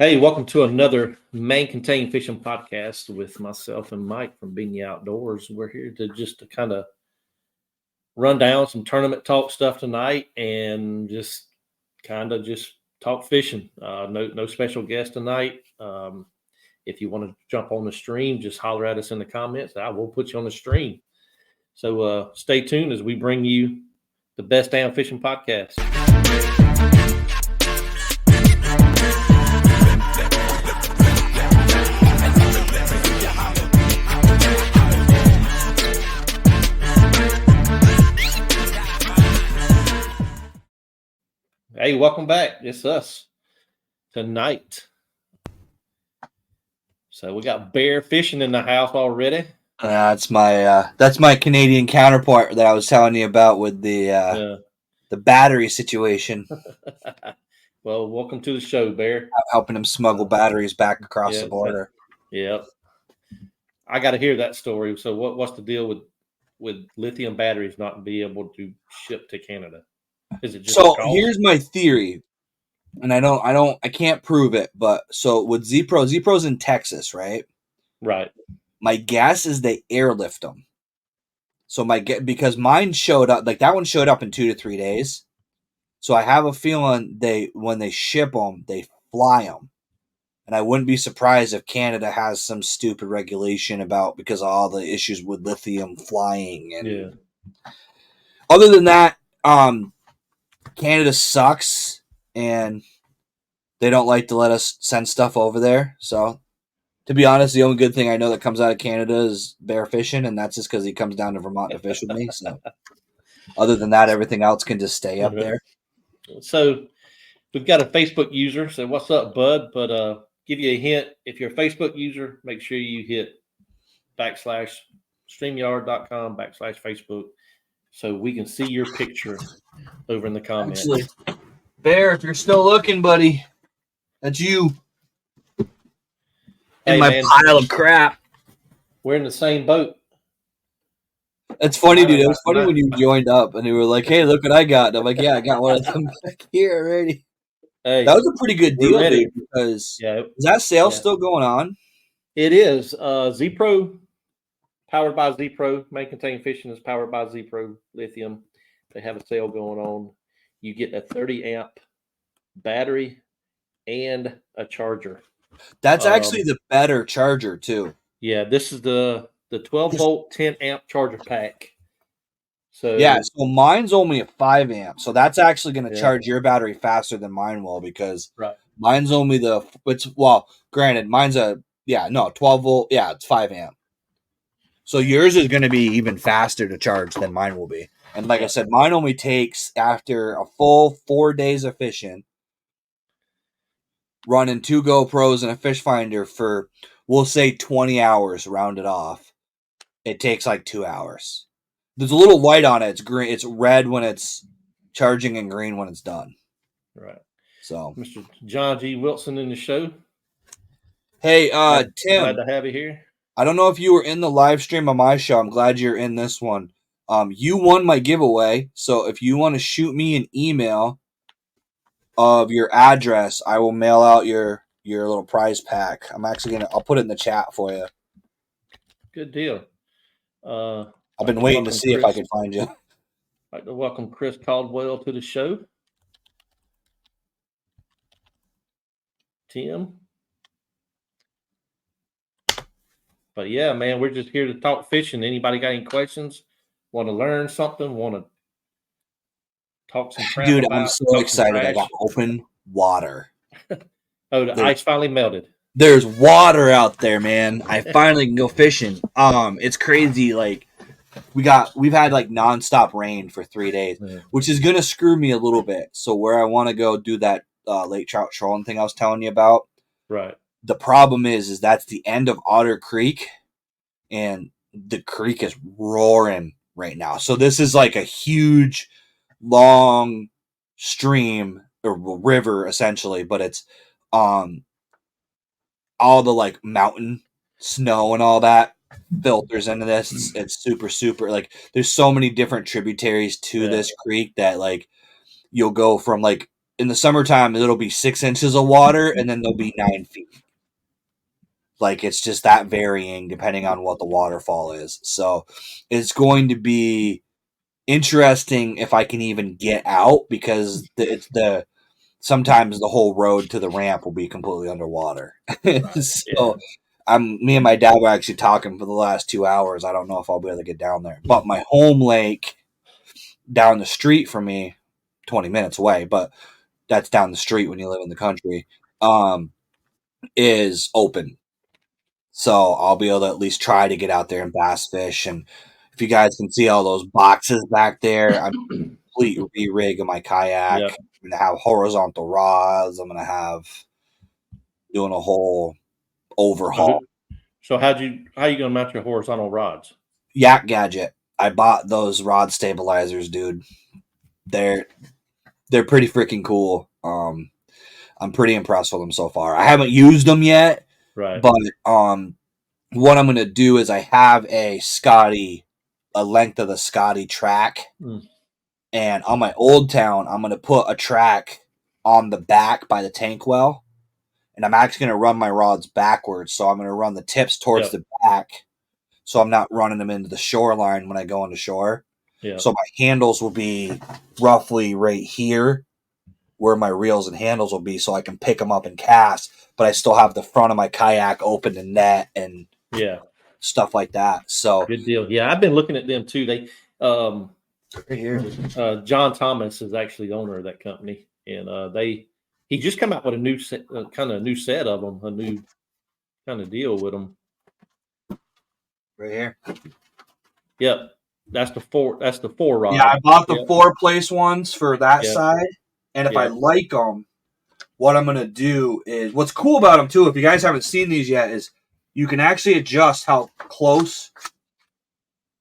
Hey, welcome to another main contained fishing podcast with myself and Mike from Being Outdoors. We're here to kind of run down some tournament talk stuff tonight and just talk fishing. No special guest tonight. If you want to jump on the stream, just holler at us in the comments. I will put you on the stream. So stay tuned as we bring you the best damn fishing podcast. Hey, welcome back. It's us tonight. So we got bear fishing in the house already. That's my Canadian counterpart that I was telling you about with the battery situation. Well, welcome to the show, Bear. I'm helping him smuggle batteries back across the border. Yeah, I got to hear that story. So, what's the deal with lithium batteries not being able to ship to Canada? Is it just here's my theory, and I can't prove it, but so with Zepro's in Texas, right? Right. My guess is they airlift them. So because mine showed up, like that one showed up in 2 to 3 days. So I have a feeling when they ship them, they fly them. And I wouldn't be surprised if Canada has some stupid regulation because of all the issues with lithium flying. And other than that, Canada sucks, and they don't like to let us send stuff over there. So, to be honest, the only good thing I know that comes out of Canada is bear fishing, and that's just because he comes down to Vermont to fish with me. So, other than that, everything else can just stay up there. So, we've got a Facebook user. So, what's up, bud? But give you a hint. If you're a Facebook user, make sure you hit /StreamYard.com/Facebook so we can see your picture over in the comments. Actually, Bear, if you're still looking, buddy, that's you. Hey, my pile of crap. We're in the same boat. It's funny, dude. It was funny when you joined up and you were like, "Hey, look what I got." And I'm like, "Yeah, I got one of them back here already." Hey, that was a pretty good deal, dude. Because is that sale still going on? It is. Z-Pro, powered by Z-Pro. Main contained fishing is powered by Z-Pro lithium. They have a sale going on. You get a 30 amp battery and a charger. That's actually the better charger too. Yeah, this is the 12 volt 10 amp charger pack. So so mine's only a 5 amp. So that's actually going to charge your battery faster than mine will because mine's only granted, mine's 12 volt. Yeah, it's 5 amp. So yours is going to be even faster to charge than mine will be. And like I said, mine only takes, after a full 4 days of fishing, running 2 GoPros and a fish finder for, we'll say 20 hours rounded off. It takes like 2 hours. There's a little white on it. It's green. It's red when it's charging and green when it's done. Right. So, Mr. John G. Wilson in the show. Hey, Tim. Glad to have you here. I don't know if you were in the live stream of my show. I'm glad you're in this one. You won my giveaway. So if you want to shoot me an email of your address, I will mail out your little prize pack. I'll put it in the chat for you. Good deal. I've been waiting to see if I can find you. I'd like to welcome Chris Caldwell to the show. Tim. But yeah, man, we're just here to talk fishing. Anybody got any questions? Want to learn something? Want to talk some crap? Dude, I'm so excited. I got open water. The ice finally melted. There's water out there, man. I finally can go fishing. It's crazy. Like we've had like nonstop rain for 3 days, which is gonna screw me a little bit. So where I want to go do that lake trout trolling thing I was telling you about, right? The problem is that's the end of Otter Creek, and the creek is roaring right now. So this is like a huge, long stream or river essentially, but it's all the like mountain snow and all that filters into this. It's super like there's so many different tributaries to this creek that like you'll go from like in the summertime, it'll be 6 inches of water, and then there'll be 9 feet. Like, it's just that varying depending on what the waterfall is. So it's going to be interesting if I can even get out, because sometimes the whole road to the ramp will be completely underwater. So me and my dad were actually talking for the last 2 hours. I don't know if I'll be able to get down there. But my home lake down the street from me, 20 minutes away, but that's down the street when you live in the country, is open. So I'll be able to at least try to get out there and bass fish. And if you guys can see all those boxes back there, I'm complete re-rig of my kayak. Yep. I'm going to have horizontal rods. I'm going to have doing a whole overhaul. So how you going to mount your horizontal rods? Yak Gadget. I bought those rod stabilizers, dude. They're pretty freaking cool. I'm pretty impressed with them so far. I haven't used them yet, right? But what I'm going to do is I have a length of the Scotty track, and on my old town, I'm going to put a track on the back by the tank well, and I'm actually going to run my rods backwards. So I'm going to run the tips towards the back, so I'm not running them into the shoreline when I go into shore. Yeah. So my handles will be roughly right here, where my reels and handles will be, so I can pick them up and cast, but I still have the front of my kayak open to net and stuff like that. So good deal. Yeah, I've been looking at them too. They right here. John Thomas is actually the owner of that company, and he just come out with a new set, new set of them, a new kind of deal with them. Right here. Yep, that's the four rod. Yeah, I bought the 4-place ones for that side. And if I like them, what I'm going to do is, what's cool about them too, if you guys haven't seen these yet, is you can actually adjust how close.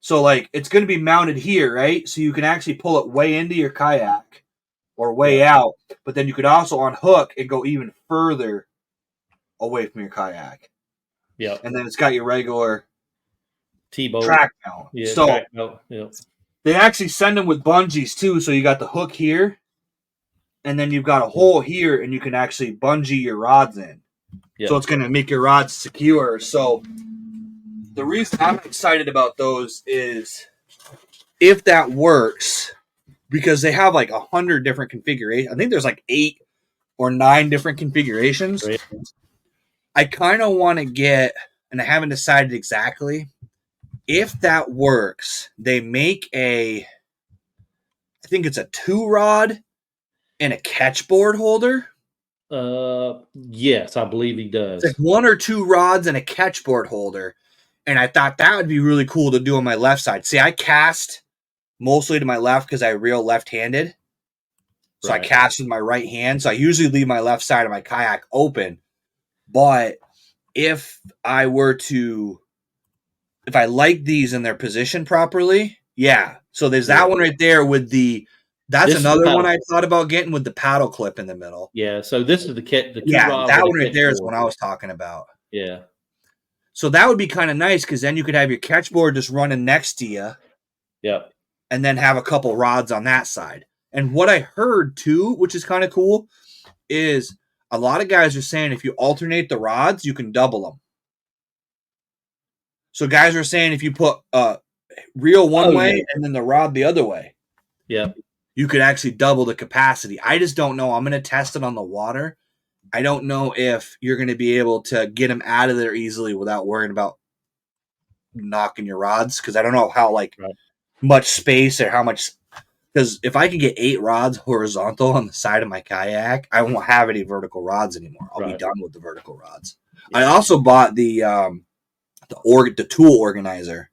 So like, it's going to be mounted here, right? So you can actually pull it way into your kayak or way out, but then you could also unhook and go even further away from your kayak. Yeah. And then it's got your regular T-boat track mount. Yeah, so track mount. Yeah. They actually send them with bungees too. So you got the hook here, and then you've got a hole here, and you can actually bungee your rods in. Yep. So it's going to make your rods secure. So the reason I'm excited about those is if that works, because they have like 100 different configurations. I think there's like 8 or 9 different configurations. Right. I kind of want to get, and I haven't decided exactly, if that works, they make I think it's a 2-rod and a catchboard holder. Yes, I believe he does. It's like 1 or 2 rods and a catchboard holder. And I thought that would be really cool to do on my left side. See, I cast mostly to my left because I reel left-handed. So right. I cast with my right hand. So I usually leave my left side of my kayak open. But if I like these in their position properly, yeah. So there's that one right there with that's another one I thought about getting with the paddle clip in the middle. Yeah, so this is the that one right there is what I was talking about. Yeah. So that would be kind of nice, because then you could have your catchboard just running next to you. Yep. And then have a couple rods on that side. And what I heard too, which is kind of cool, is a lot of guys are saying if you alternate the rods, you can double them. So guys are saying if you put reel one way and then the rod the other way, you could actually double the capacity. I just don't know. I'm going to test it on the water. I don't know if you're going to be able to get them out of there easily without worrying about knocking your rods, because I don't know how much space or how much. Because if I can get 8 rods horizontal on the side of my kayak, I won't have any vertical rods anymore. I'll be done with the vertical rods. Yeah. I also bought the tool organizer.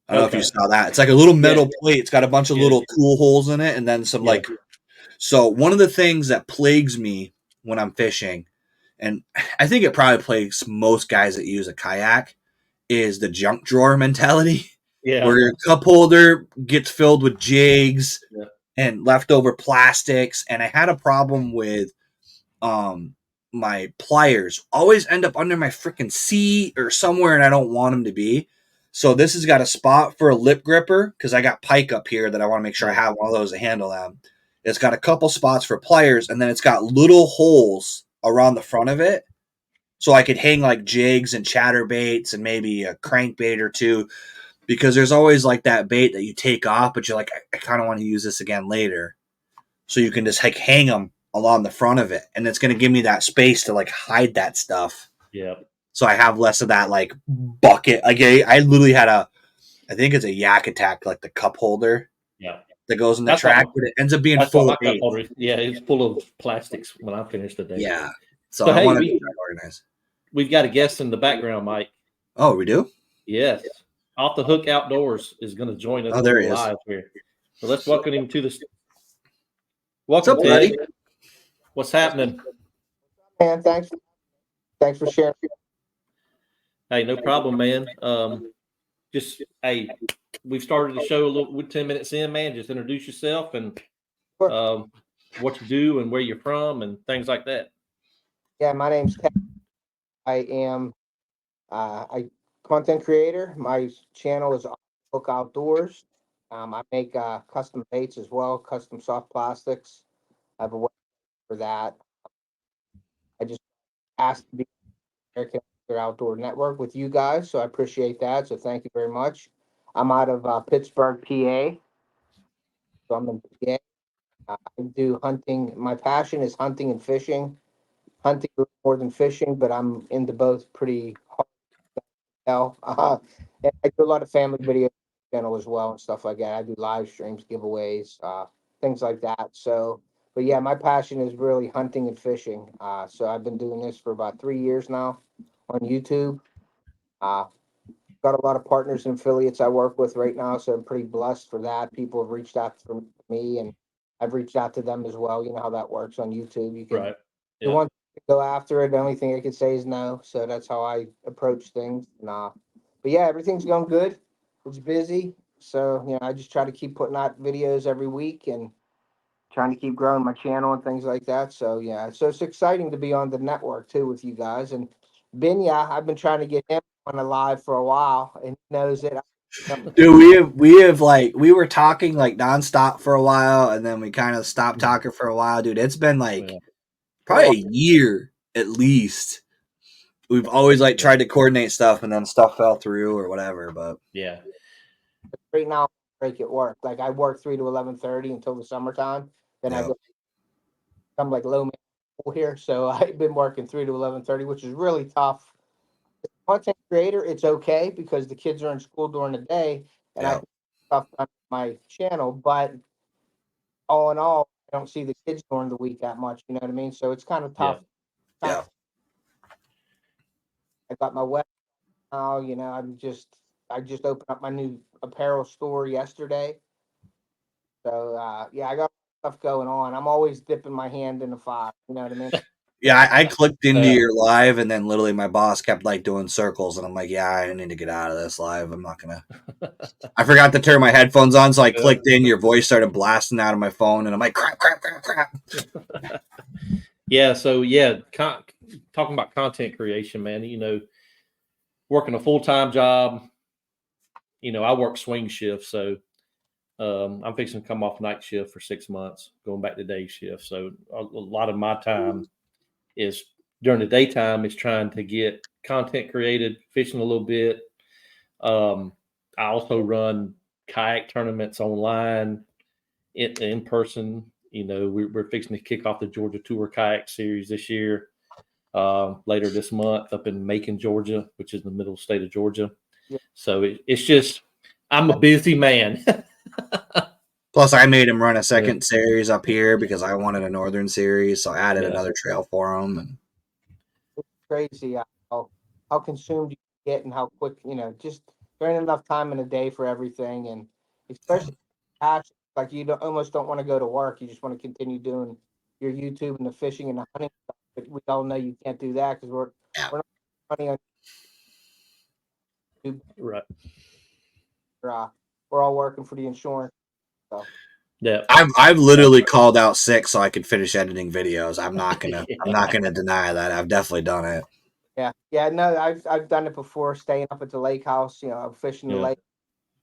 I don't know if you saw that. It's like a little metal plate. It's got a bunch of little tool holes in it, and then some So one of the things that plagues me when I'm fishing, and I think it probably plagues most guys that use a kayak, is the junk drawer mentality. Yeah. Where your cup holder gets filled with jigs and leftover plastics. And I had a problem with my pliers. Always end up under my freaking seat or somewhere, and I don't want them to be. So this has got a spot for a lip gripper, because I got pike up here that I want to make sure I have one of those to handle them. It's got a couple spots for pliers, and then it's got little holes around the front of it. So I could hang like jigs and chatterbaits and maybe a crankbait or two, because there's always like that bait that you take off, but you're like, I kind of want to use this again later. So you can just like hang them along the front of it, and it's going to give me that space to like hide that stuff. Yeah. So I have less of that like bucket. Like I literally had I think it's a Yak Attack, like the cup holder. Yeah. That goes in the That's track, what, but it ends up being that's full what of my cup bait. holder is. Yeah, it's full of plastics when I finish the day. Yeah. So So I hey, wanted to try to organize. we've got a guest in the background, Mike. Oh, we do? Yes. Off the Hook Outdoors is going to join us Oh, there a he little is. live here. So let's welcome him to the. What's Welcome, up, Ted. buddy? What's happening? Man, thanks for sharing. Hey, no problem, man. Just hey, we've started the show a little with 10 minutes in, man. Just introduce yourself and what you do and where you're from and things like that. Yeah, my name's Ted. I am I content creator. My channel is Off the Hook Outdoors. I make custom baits as well, custom soft plastics. I have a website for that. I just asked to be American Outdoor Network with you guys, so I appreciate that. So thank you very much. I'm out of Pittsburgh, PA. So I'm in PA. I do hunting. My passion is hunting and fishing. Hunting more than fishing, but I'm into both pretty hard now. And I do a lot of family video channel as well and stuff like that. I do live streams, giveaways, things like that. So, but yeah, my passion is really hunting and fishing. So I've been doing this for about 3 years now on YouTube. Uh, got a lot of partners and affiliates I work with right now, so I'm pretty blessed for that. People have reached out to me, and I've reached out to them as well. You know how that works on YouTube. You can Right. you want to go after it. The only thing I could say is no. So that's how I approach things. But yeah, everything's going good. It's busy. So, I just try to keep putting out videos every week and trying to keep growing my channel and things like that. So yeah, so it's exciting to be on the network too with you guys. And Binya, I've been trying to get him on a live for a while, and he knows it. Dude, we were talking like nonstop for a while, and then we kind of stopped talking for a while, dude. It's been like probably a year at least. We've always like tried to coordinate stuff, and then stuff fell through or whatever. But yeah, right now break at work. Like I work 3 to 11:30 until the summertime. Then I go. I'm like low man here, so I've been working 3 to 11:30, which is really tough. As a content creator, it's okay because the kids are in school during the day, and I can stuff on my channel. But all in all, I don't see the kids during the week that much. You know what I mean? So it's kind of tough. Yeah. I got my web now. I just opened up my new apparel store yesterday. So yeah, I got stuff going on. I'm always dipping my hand in the fire. You know what I mean? Yeah, I clicked into your live, and then literally my boss kept like doing circles, and I'm like, yeah, I need to get out of this live. I'm not gonna. I forgot to turn my headphones on, so I clicked in. Your voice started blasting out of my phone, and I'm like, crap. Yeah. So yeah, talking about content creation, man. Working a full-time job. I work swing shift, so I'm fixing to come off night shift for 6 months, going back to day shift. So a lot of my time is during the daytime is trying to get content created, fishing a little bit. I also run kayak tournaments online, in person. We're fixing to kick off the Georgia Tour Kayak Series this year, later this month up in Macon, Georgia, which is in the middle state of Georgia. Yeah. So it's just, I'm a busy man. Plus, I made him run a second series up here because I wanted a northern series, so I added another trail for him. And it's crazy how consumed you get and how quick, just there ain't enough time in a day for everything. And especially passion, like almost don't want to go to work. You just want to continue doing your YouTube and the fishing and the hunting stuff. But we all know you can't do that because we're not money on YouTube. Right. We're all working for the insurance. So. Yeah. I've literally called out sick so I could finish editing videos. I'm not gonna deny that. I've definitely done it. Yeah. No, I've done it before. Staying up at the lake house, fishing the lake,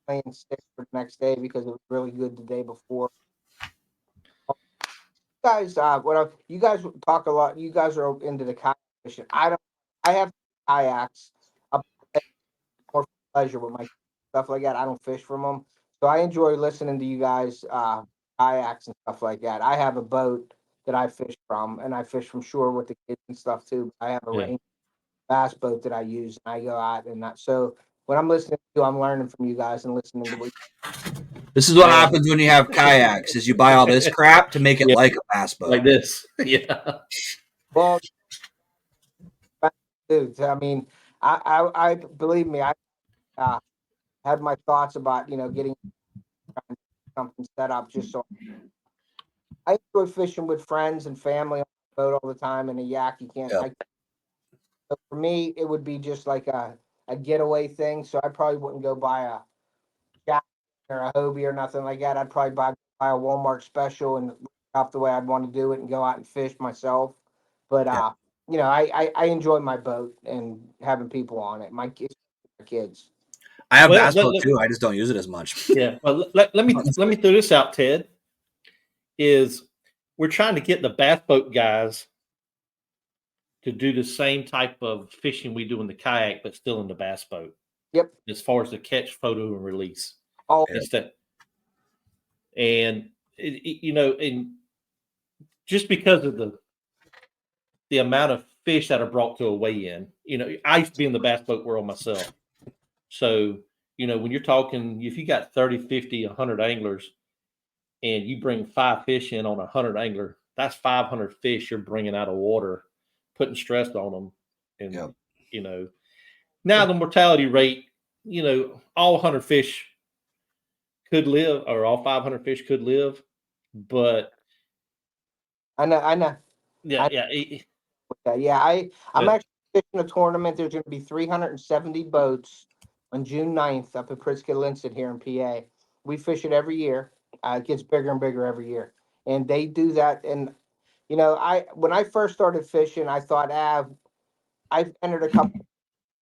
playing sick for the next day because it was really good the day before. guys, you guys talk a lot. You guys are into the kayak fishing. I don't. I have kayaks. Up more for pleasure with my stuff like that. I don't fish from them, so I enjoy listening to you guys kayaks and stuff like that. I have a boat that I fish from, and I fish from shore with the kids and stuff too. I have a Yeah. range bass boat that I use, and I go out and that. So when I'm listening to you, I'm learning from you guys and listening to what. This is what Yeah. happens when you have kayaks: is you buy all this crap to make it Yeah. like a bass boat. Like this. Yeah. Well, dude, I mean, I believe me, I uh, had my thoughts about getting something set up just so I enjoy fishing with friends and family on the boat all the time. And a yak, you can't. Yep. So for me, it would be just like a getaway thing. So I probably wouldn't go buy a jack or a Hobie or nothing like that. I'd probably buy a Walmart special and off the way I'd want to do it and go out and fish myself. But Yep. I enjoy my boat and having people on it. My kids. I have Well, bass boat too. I just don't use it as much. yeah. Well, let me throw this out, Ted. Is we're trying to get the bass boat guys to do the same type of fishing we do in the kayak, but still in the bass boat. Yep. As far as the catch, photo, and release. Oh, It's that, and and just because of the amount of fish that are brought to a weigh-in, I used to be in the bass boat world myself. So, when you're talking, if you got 30, 50, 100 anglers and you bring 5 fish in on a 100 angler, that's 500 fish you're bringing out of water, putting stress on them. And, Yep. Now the mortality rate, all 100 fish could live, or all 500 fish could live, but I know. yeah, Yeah, I'm but actually fishing a tournament. There's going to be 370 boats on June 9th up at Pritzker here in PA. We fish it every year. It gets bigger and bigger every year, and they do that. And I when I first started fishing, I thought, I've entered a couple.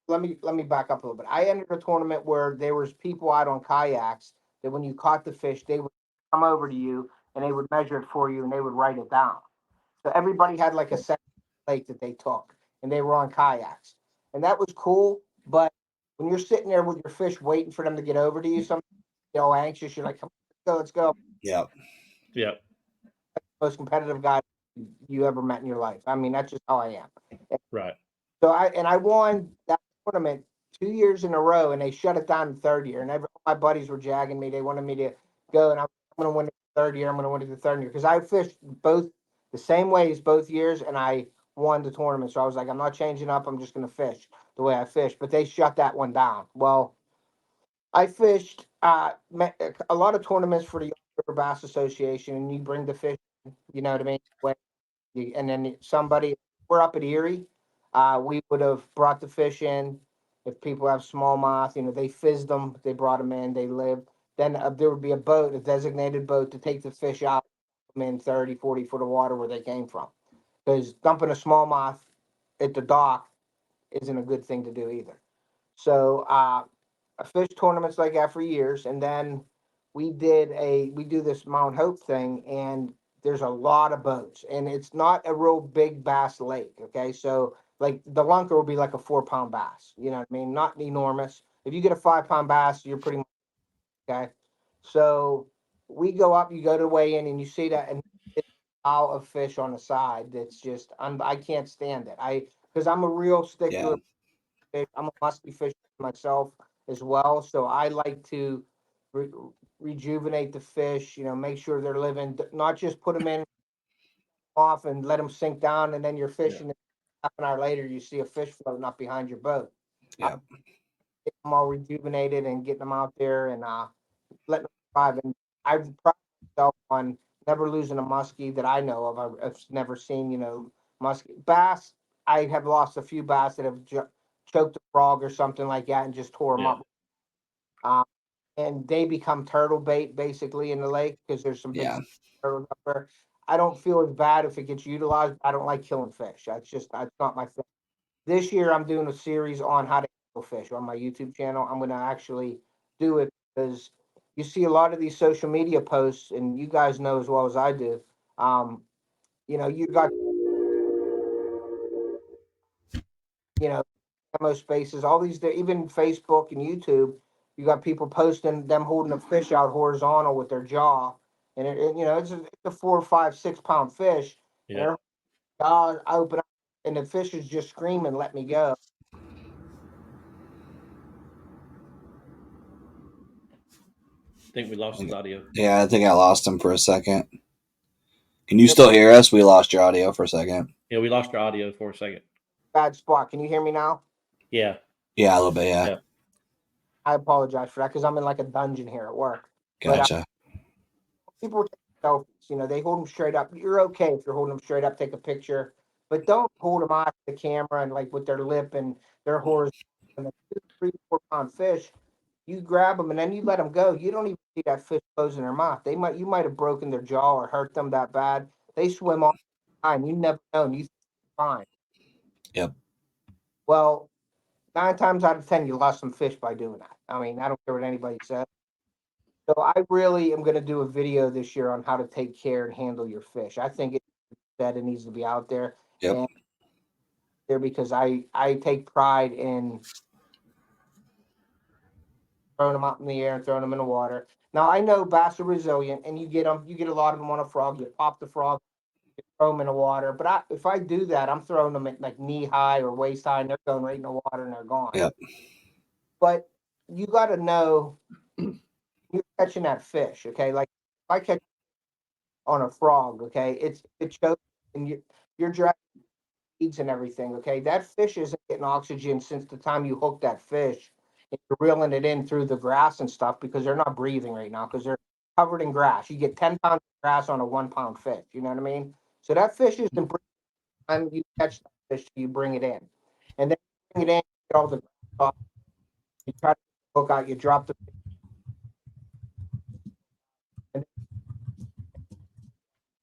Let me back up a little bit. I entered a tournament where there was people out on kayaks that when you caught the fish, they would come over to you and they would measure it for you and they would write it down. So everybody had like a set lake that they took, and they were on kayaks, and that was cool. But when you're sitting there with your fish waiting for them to get over to you, sometimes you know anxious. You're like, "Come on, let's go." Yep. yeah, Most competitive guy you ever met in your life. I mean, that's just how I am. right. So I won that tournament 2 years in a row, and they shut it down the third year. And my buddies were jagging me. They wanted me to go, and I'm going to win it the third year. I'm going to win it the third year because I fished both the same ways both years, and I won the tournament. So I was like, I'm not changing up. I'm just going to fish the way I fish. But they shut that one down. Well, I fished a lot of tournaments for the River Bass Association, and you bring the fish. You know what I mean? And then somebody, we're up at Erie. We would have brought the fish in. If people have smallmouth, they fizzed them, they brought them in, they live. Then there would be a boat, a designated boat to take the fish out them in 30, 40 foot of water where they came from. Because dumping a smallmouth at the dock isn't a good thing to do either. So I fished tournaments like that for years, and then we do this Mount Hope thing, and there's a lot of boats, and it's not a real big bass lake. Okay, so like the lunker will be like a 4 pound bass. You know what I mean? Not enormous. If you get a 5 pound bass, you're pretty much okay. So we go up, you go to weigh in, and you see that, and it's a pile of fish on the side. That's just I can't stand it. Because I'm a real stickler. Yeah. I'm a musky fisher myself as well, so I like to re- rejuvenate the fish. Make sure they're living, not just put them in off and let them sink down, and then you're Yeah. fishing. Half an hour later, you see a fish floating up behind your boat. Yep. Get them all rejuvenated and getting them out there and letting them thrive. And I've prided myself on never losing a muskie that I know of. I've never seen, muskie bass. I have lost a few bass that have choked a frog or something like that and just tore them Yeah. up. And they become turtle bait basically in the lake because there's some big Yeah. turtles up there. I don't feel as bad if it gets utilized. I don't like killing fish. That's not my thing. This year I'm doing a series on how to kill fish on my YouTube channel. I'm going to actually do it because you see a lot of these social media posts, and you guys know as well as I do. You know, you got, you know, demo spaces, all these, even Facebook and YouTube, you got people posting them holding a fish out horizontal with their jaw. And you know, it's a 4, 5, 6 pound fish. And Yeah. their jaws open up and the fish is just screaming, let me go. I think we lost his audio. Yeah, I think I lost him for a second. Can you Yep. still hear us? We lost your audio for a second. Yeah, we lost our audio for a second. Bad spot. Can you hear me now? Yeah. Yeah, a little bit. Yeah, Yeah. I apologize for that because I'm in like a dungeon here at work. But gotcha. people were taking selfies. You know, they hold them straight up. You're okay if you're holding them straight up, take a picture, but don't hold them off the camera and like with their lip and their horizontal. And a 2, 3, 4 pound fish, you grab them and then you let them go. You don't even see that fish closing their mouth. You might have broken their jaw or hurt them that bad. They swim all the time. You never know. And you think it's fine. Yep. Well, 9 times out of 10, you lost some fish by doing that. I mean, I don't care what anybody says. So I really am going to do a video this year on how to take care and handle your fish. I think it needs to be out there. Yep. And there because I take pride in throwing them out in the air and throwing them in the water. Now I know bass are resilient, and you get a lot of them on a frog. You pop the frog, you throw them in the water. But if I do that, I'm throwing them at like knee high or waist high, and they're going right in the water and they're gone. Yep. But you got to know you're catching that fish. Okay, like if I catch on a frog, okay, it shows, and you're dragging feeds and everything. Okay, that fish isn't getting oxygen since the time you hook that fish. And you're reeling it in through the grass and stuff because they're not breathing right now because they're covered in grass. You get 10 pounds of grass on a 1 pound fish. You know what I mean? So that fish isn't breathing time you catch that fish, you bring it in, and then you bring it in, get all the grass off. You try to hook out, you drop the and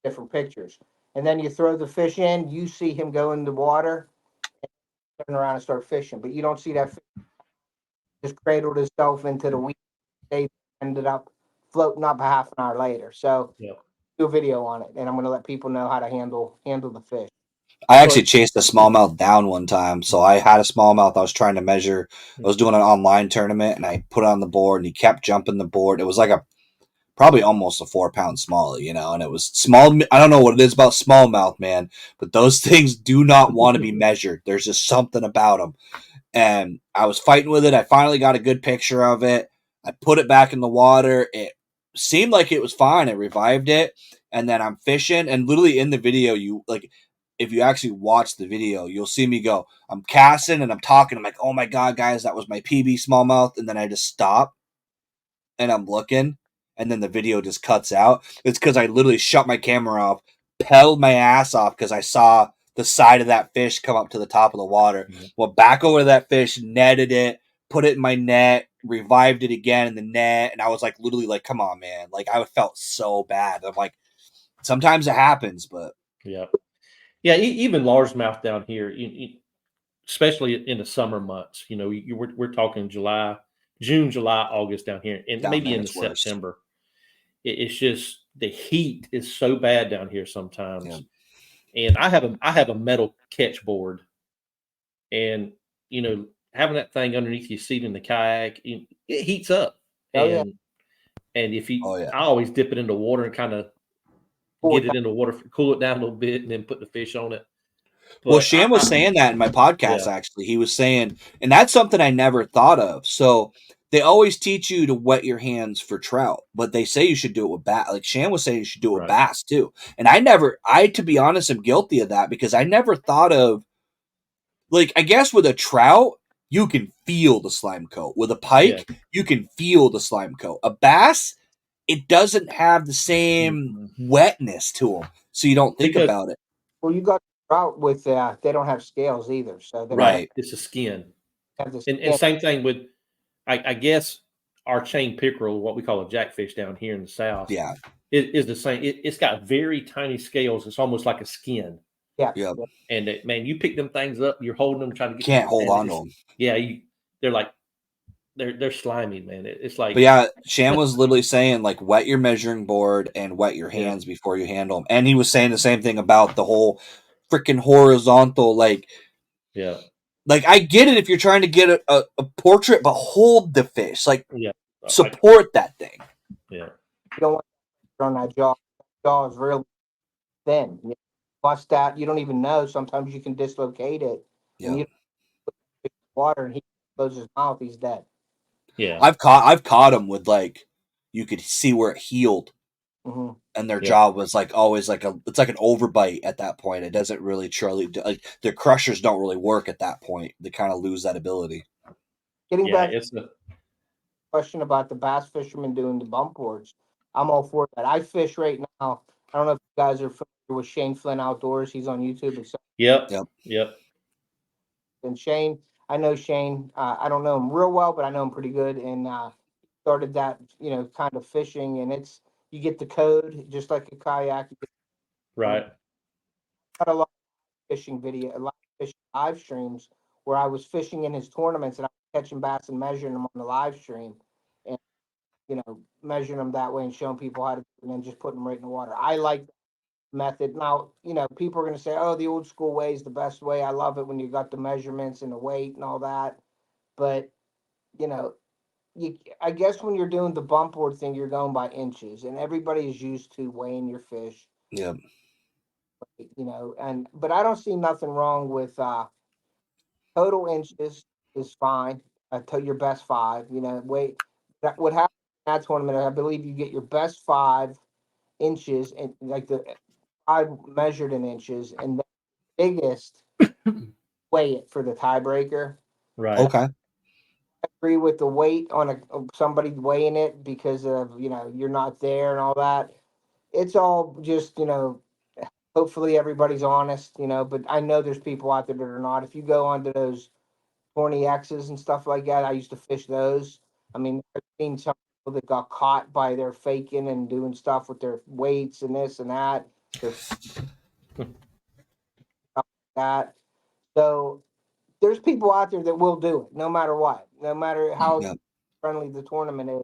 different pictures, and then you throw the fish in. You see him go in the water, turn around and start fishing, but you don't see that fish just cradled himself into the weed. They ended up floating up a half an hour later. So Yeah. do a video on it, and I'm going to let people know how to handle the fish. I actually chased a smallmouth down one time. So I had a smallmouth I was trying to measure. I was doing an online tournament and I put it on the board and he kept jumping the board. It was like probably almost a 4 pound smallie, and it was small. I don't know what it is about smallmouth, man, but those things do not want to be measured. There's just something about them. And I was fighting with it. I finally got a good picture of it. I put it back in the water. It seemed like it was fine. I revived it. And then I'm fishing. And literally in the video, if you actually watch the video, you'll see me go, I'm casting and I'm talking. I'm like, oh my God, guys, that was my PB smallmouth. And then I just stop and I'm looking. And then the video just cuts out. It's because I literally shut my camera off, pedaled my ass off because I saw the side of that fish come up to the top of the water. Mhm. Went back over to that fish, netted it, put it in my net, revived it again in the net, and I was like, literally, like, come on, man! Like, I felt so bad. I'm like, sometimes it happens, but Yeah. Yeah. Even largemouth down here, especially in the summer months, we're talking June, July, August down here, and down maybe there into it's worse. September. It's just the heat is so bad down here sometimes. Yeah. And I have a metal catch board, and having that thing underneath your seat in the kayak, it heats up. Oh yeah, And if Oh yeah. I always dip it into water and kind of cool. get it into water, cool it down a little bit, and then put the fish on it. Well, But Shan was saying that in my podcast, Yeah. actually. He was saying, and that's something I never thought of. So they always teach you to wet your hands for trout, but they say you should do it with bass. Like Shan was saying, you should do it with Right. bass too. And to be honest, am guilty of that because I never thought of, like, I guess with a trout, you can feel the slime coat. With a pike, you can feel the slime coat. A bass, it doesn't have the same wetness to them. So you don't think about it. Well, you got trout with they don't have scales either, so they Right. It's a skin. have this. And same thing with, I guess, our chain pickerel, what we call a jackfish down here in the South, Yeah. is the same. It's got very tiny scales. It's almost like a skin. Yeah. Yep. And man, you pick them things up, you're holding them, trying to get Can't hold and on to them. Yeah, they're like they're slimy, man. It's like, But yeah, Sham was literally saying like wet your measuring board and wet your yeah, hands before you handle them, and he was saying the same thing about the whole freaking horizontal yeah, like I get it if you're trying to get a portrait, but hold the fish, like yeah, support that thing. yeah, You don't want to on that jaw. That jaw is really thin. You bust that, you don't even know. Sometimes you can dislocate it, and Yeah, you put it in water, and he closes his mouth, he's dead. yeah, I've caught them with like you could see where it healed, Mm-hmm. and their yeah, jaw was like always like it's like an overbite at that point. It doesn't really truly like their crushers don't really work at that point. They kind of lose that ability. Getting yeah. back to the question about the bass fishermen doing the bump boards, I'm all for that. I fish right now. I don't know if you guys are familiar with Shane Flynn Outdoors. He's on YouTube. Yep, Yep. yep, And Shane, I know Shane. I don't know him real well, but I know him pretty good. And started that, kind of fishing. And it's you get the code just like a kayak. You right, got a lot of fishing video, a lot of fishing live streams where I was fishing in his tournaments and I was catching bass and measuring them on the live stream, and measuring them that way and showing people how to, and then just putting them right in the water. I like that method. Now, people are going to say, "Oh, the old school way is the best way." I love it when you got the measurements and the weight and all that, but you know, I guess when you're doing the bump board thing, you're going by inches, and everybody is used to weighing your fish, Yep. and but I don't see nothing wrong with total inches is fine. Until your best five, weight. That what happens in that tournament, I believe you get your best 5 inches and like the five measured in inches, and the biggest weigh it for the tiebreaker. right. Okay. Agree with the weight on somebody weighing it because of you're not there and all that. It's all just hopefully everybody's honest, but I know there's people out there that are not. If you go onto those 20X's and stuff like that, I used to fish those. I mean, I've seen some people that got caught by their faking and doing stuff with their weights and this and that, their stuff like that. So there's people out there that will do it no matter what, no matter how Yep. friendly the tournament is,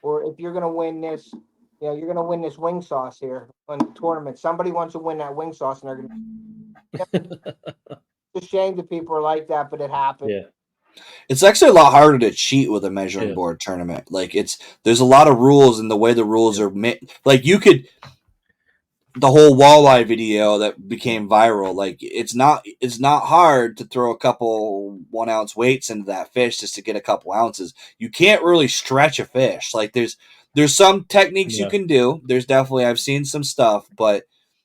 or if you're going to win this, you're going to win this wing sauce here on the tournament. Somebody wants to win that wing sauce, and they're going to. It's a shame that people are like that, but it happens. Yeah, It's actually a lot harder to cheat with a measuring yeah, board tournament. Like there's a lot of rules and the way the rules yeah, are like you could the whole walleye video that became viral. Like it's not hard to throw a couple 1 ounce weights into that fish just to get a couple ounces. You can't really stretch a fish. Like there's some techniques you yeah. can do. There's definitely I've seen some stuff, but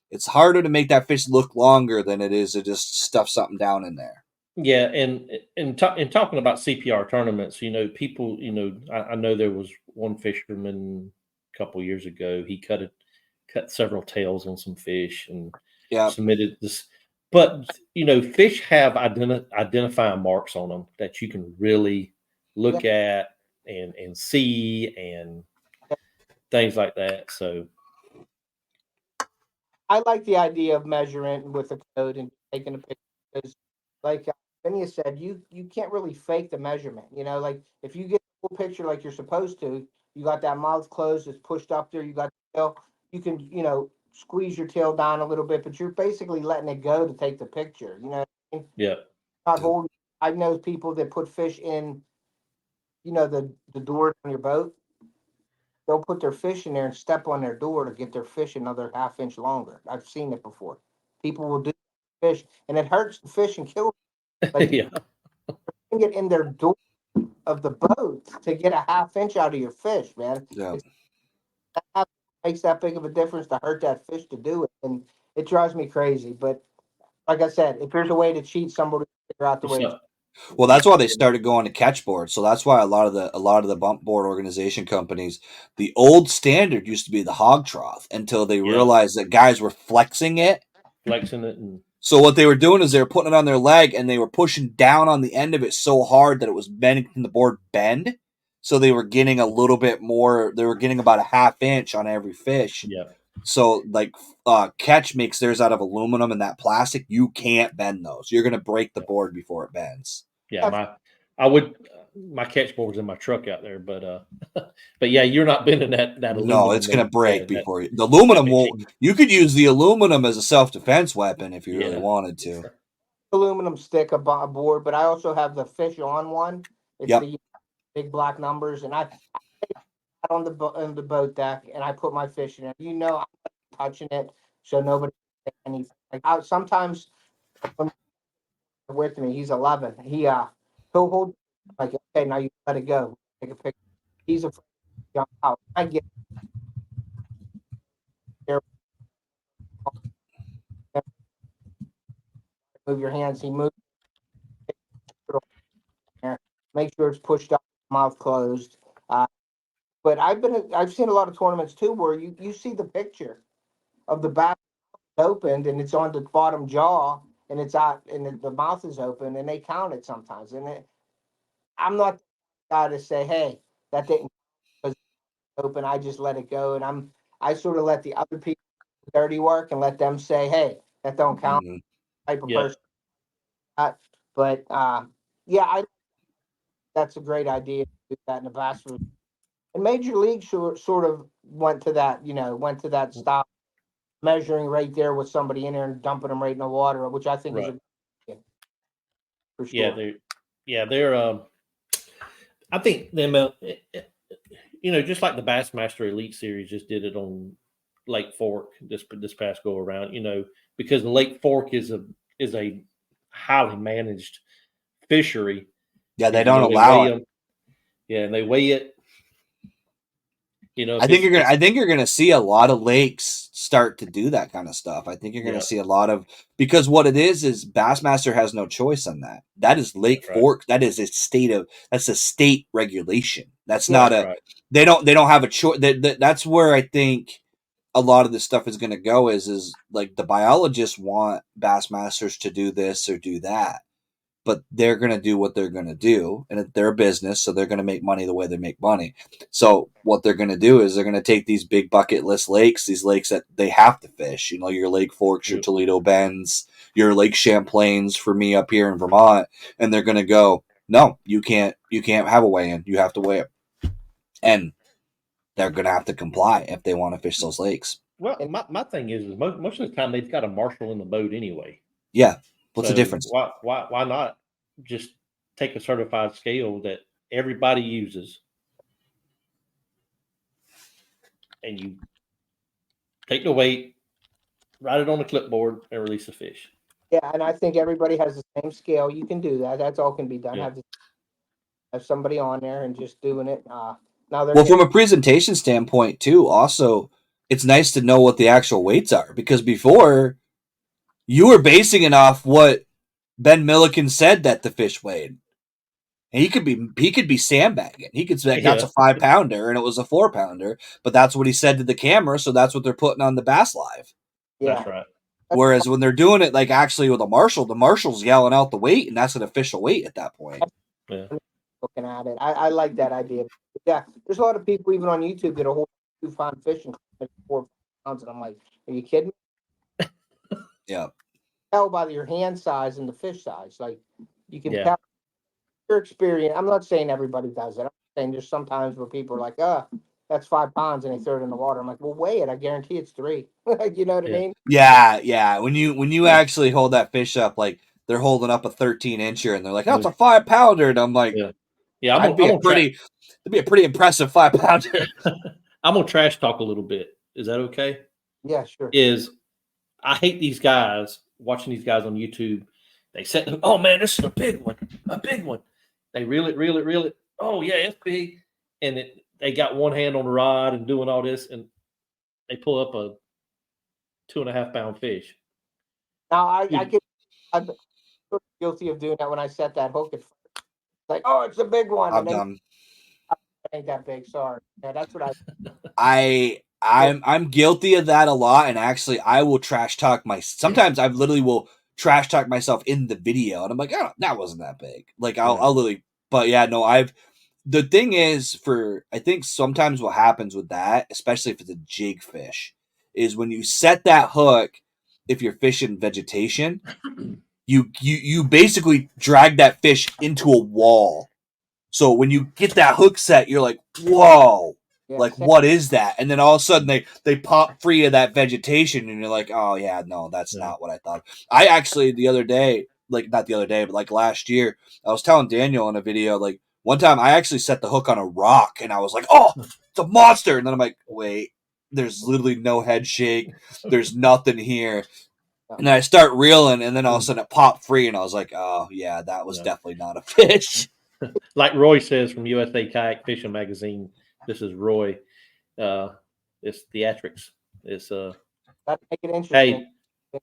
it's harder to make that fish look longer than it is to just stuff something down in there. Yeah, and talking about CPR tournaments, people, I know there was one fisherman a couple years ago. He cut several tails on some fish and Yeah. submitted this. But fish have identifying marks on them that you can really Yeah, look at and see and things like that. So I like the idea of measuring with a code and taking a picture because, like Phineas said, you can't really fake the measurement. Like if you get a full picture like you're supposed to, you got that mouth closed, it's pushed up there, you got the tail, you can squeeze your tail down a little bit, but you're basically letting it go to take the picture. What I mean? yeah, Not Yep. holding. I know people that put fish in, the door on your boat. They'll put their fish in there and step on their door to get their fish another half inch longer. I've seen it before. People will do fish, and it hurts the fish and kills. Like yeah, you get in their door of the boat to get a half inch out of your fish, man. Yeah. It's that makes that big of a difference to hurt that fish to do it, and it drives me crazy. But like I said, if there's a way to cheat, somebody will figure out the way. so, Well, that's why they started going to catch boards. So that's why a lot of the bump board organization companies, the old standard used to be the hog trough until they yeah, realized that guys were flexing it. flexing it and So what they were doing is they were putting it on their leg and they were pushing down on the end of it so hard that it was making the board bend. So they were getting a little bit more. They were getting about a half inch on every fish. yeah, So like catch makes theirs out of aluminum and that plastic. You can't bend those. You're gonna break the board before it bends. yeah. Yeah, My I would. My catch board's in my truck out there, but but yeah, you're not bending that No, aluminum. it's going to break That before you. The aluminum won't. fishing. You could use the aluminum as a self-defense weapon if you really Yeah. wanted to. Aluminum stick aboard, but I also have the fish on one. It's Yep. the big black numbers, and I on the boat deck, and I put my fish in it. I'm not touching it, so nobody anything. Like sometimes when with me, he's 11. He'll hold like, okay, now you let it go. Take a picture. He's afraid to jump out. I get there, move your hands. He moves there. Make sure it's pushed up, mouth closed. But I've seen a lot of tournaments too where you see the picture of the back opened and it's on the bottom jaw and it's out and the mouth is open and they count it sometimes. I'm not the guy to say, hey, that didn't was open. I just let it go, and I sort of let the other people do dirty work and let them say, hey, that don't count. Mhm. Type of Yeah. person. But yeah, that's a great idea to do that in the basketball. And Major League sort of went to that, went to that style, measuring right there with somebody in there and dumping them right in the water, which I think is Right. a for Yeah. sure. They're. I think them. Just like the Bassmaster Elite Series just did it on Lake Fork this past go around. Because the Lake Fork is a highly managed fishery. Yeah, they And, don't they allow weigh it. them. Yeah, and they weigh it. I think you're gonna see a lot of lakes start to do that kind of stuff. I think you're gonna see a lot of, because what it is Bassmaster has no choice on that. That is Lake Right. Fork. That is that's a state regulation. That's Yeah, not That's a right. they don't have a choice. That's where I think a lot of this stuff is gonna go is like the biologists want Bassmasters to do this or do that. But they're going to do what they're going to do, and it's their business, so they're going to make money the way they make money. So what they're going to do is they're going to take these big bucket list lakes, these lakes that they have to fish, your Lake Forks, your Toledo Bends, your Lake Champlains for me up here in Vermont, and they're going to go, no, you can't have a weigh-in, you have to weigh it, and they're going to have to comply if they want to fish those lakes. Well, and my thing is most of the time they've got a marshal in the boat anyway. Yeah, what's the So difference? why not just take a certified scale that everybody uses, and you take the weight, write it on the clipboard, and release the fish. yeah, and I think everybody has the same scale. You can do that. That's all can be done. Yeah. Have somebody on there and just doing it. Now they're Well, from a presentation standpoint too, also, it's nice to know what the actual weights are, because before you were basing it off what Ben Milliken said that the fish weighed. And he could be sandbagging. He could say that's a 5-pounder and it was a 4-pounder, but that's what he said to the camera, so that's what they're putting on the Bass Live. yeah. That's right. Whereas when they're doing it like actually with a marshal, the marshal's yelling out the weight, and that's an official weight at that point. Yeah. Looking at it, I like that idea. Yeah, there's a lot of people even on YouTube that are holding 2-pound fish and 4 pounds, and I'm like, are you kidding me? Yeah. Tell by your hand size and the fish size, like you can Yeah. tell your experience. I'm not saying everybody does it. I'm saying there's sometimes where people are like, that's 5 pounds, and they throw it in the water. I'm like, well, weigh it. I guarantee it's 3. You know what I Yeah. mean? Yeah. When you actually hold that fish up, like they're holding up a 13-incher, and they're like, that's a 5-pounder, and I'm like, Yeah. that'd be a pretty impressive 5-pounder. I'm gonna trash talk a little bit. Is that okay? Yeah, sure. I hate these guys watching these guys on YouTube. They said, "Oh man, this is a big one, a big one." They reel it. Oh yeah, it's big, and they got one hand on the rod and doing all this, and they pull up a 2.5-pound fish. Now I'm sort of guilty of doing that when I set that hook at first. Like, oh, it's a big one, I'm and then done. it ain't that big. Sorry. Yeah, that's what I'm guilty of that a lot, and actually I will trash talk sometimes I literally will trash talk myself in the video, and I'm like, oh, that wasn't that big. Like I'll literally, but yeah, no, the thing is, I think sometimes what happens with that, especially if it's a jig fish, is when you set that hook, if you're fishing vegetation, you basically drag that fish into a wall. So when you get that hook set, you're like, whoa, Yeah, like what is that? And then all of a sudden they pop free of that vegetation, and you're like, oh yeah, no, that's Yeah. not what I thought. I actually the other day, like not the other day, but like last year, I was telling Daniel in a video, like one time I actually set the hook on a rock, and I was like, oh, it's a monster, and then I'm like, wait, there's literally no head shake, there's nothing here. And I start reeling, and then all of a sudden it popped free, and I was like, "Oh yeah, that was Yeah. definitely not a fish." Like Roy says from USA Kayak Fishing Magazine, this is Roy. It's theatrics. It's that make it interesting. hey,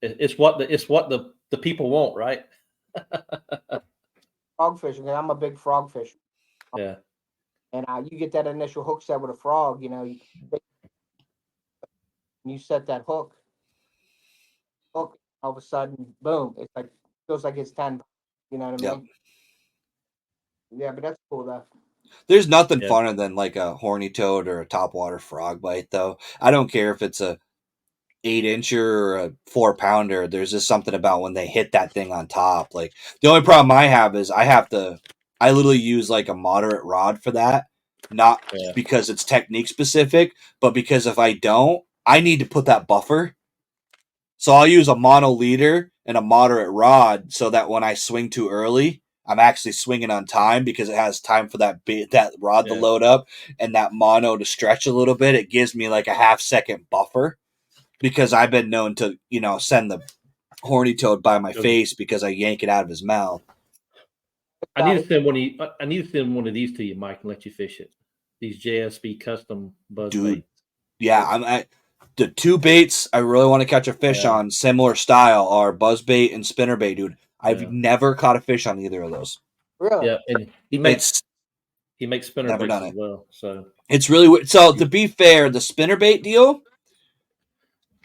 it's what the people want, right? Frog fishing. I'm a big frog fisher, Yeah, and you get that initial hook set with a frog. You set that hook. All of a sudden, boom! It's like feels like it's 10. You know what I Yep. mean? Yeah, but that's cool though. There's nothing Yeah. funner than like a horny toad or a topwater frog bite, though. I don't care if it's a 8-incher or a 4-pounder. There's just something about when they hit that thing on top. Like the only problem I have is I literally use like a moderate rod for that, not Yeah. because it's technique specific, but because if I don't, I need to put that buffer. So I'll use a mono leader and a moderate rod so that when I swing too early, I'm actually swinging on time because it has time for that rod to Yeah. load up and that mono to stretch a little bit. It gives me like a half-second buffer because I've been known to, send the horny toad by my face because I yank it out of his mouth. I need to send one of these to you, Mike, and let you fish it. These JSB custom buzz Dude, bait. yeah, the two baits I really want to catch a fish Yeah. on similar style are buzzbait and spinnerbait, dude. I've Yeah. never caught a fish on either of those. Really? Yeah, and he makes spinner Never baits done as it. well. So It's really weird. So to be fair, the spinnerbait deal,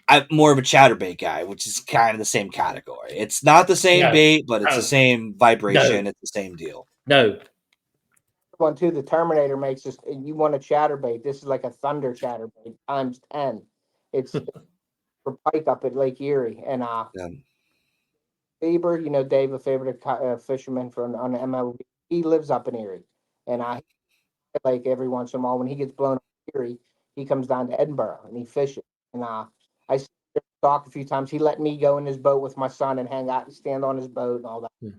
I'm more of a chatterbait guy, which is kind of the same category. It's not the same no, bait, but it's the same vibration. no, It's the same deal. no. One too. The Terminator makes this. You want a chatterbait? This is like a thunder chatterbait times 10. It's for pike up at Lake Erie, and Yeah. Faber, Dave, a favorite fisherman on the MLB. He lives up in Erie, and like every once in a while when he gets blown up in Erie, he comes down to Edinburgh and he fishes. And I talk a few times. He let me go in his boat with my son and hang out and stand on his boat and all that.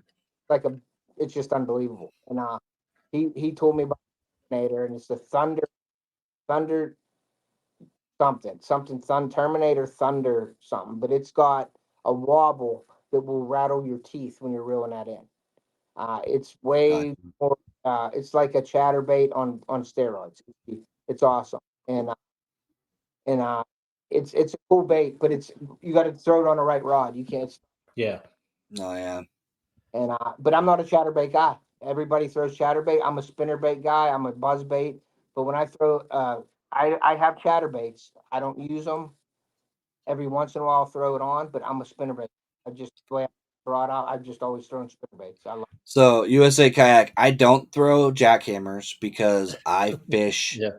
Like it's just unbelievable. And he told me about Terminator, and it's the Thunder something Terminator Thunder something, but it's got a wobble that will rattle your teeth when you're reeling that in. It's way more. It's like a chatterbait on steroids. It's awesome, and it's a cool bait, but you got to throw it on the right rod. You can't. Yeah. Oh yeah. And but I'm not a chatterbait guy. Everybody throws chatterbait. I'm a spinnerbait guy. I'm a buzzbait. But when I throw, I have chatterbaits. I don't use them. Every once in a while, I'll throw it on, but I'm a spinnerbait. The way I throw it out, I've just always thrown spinnerbaits. I love. So USA Kayak, I don't throw jackhammers because I fish Yeah.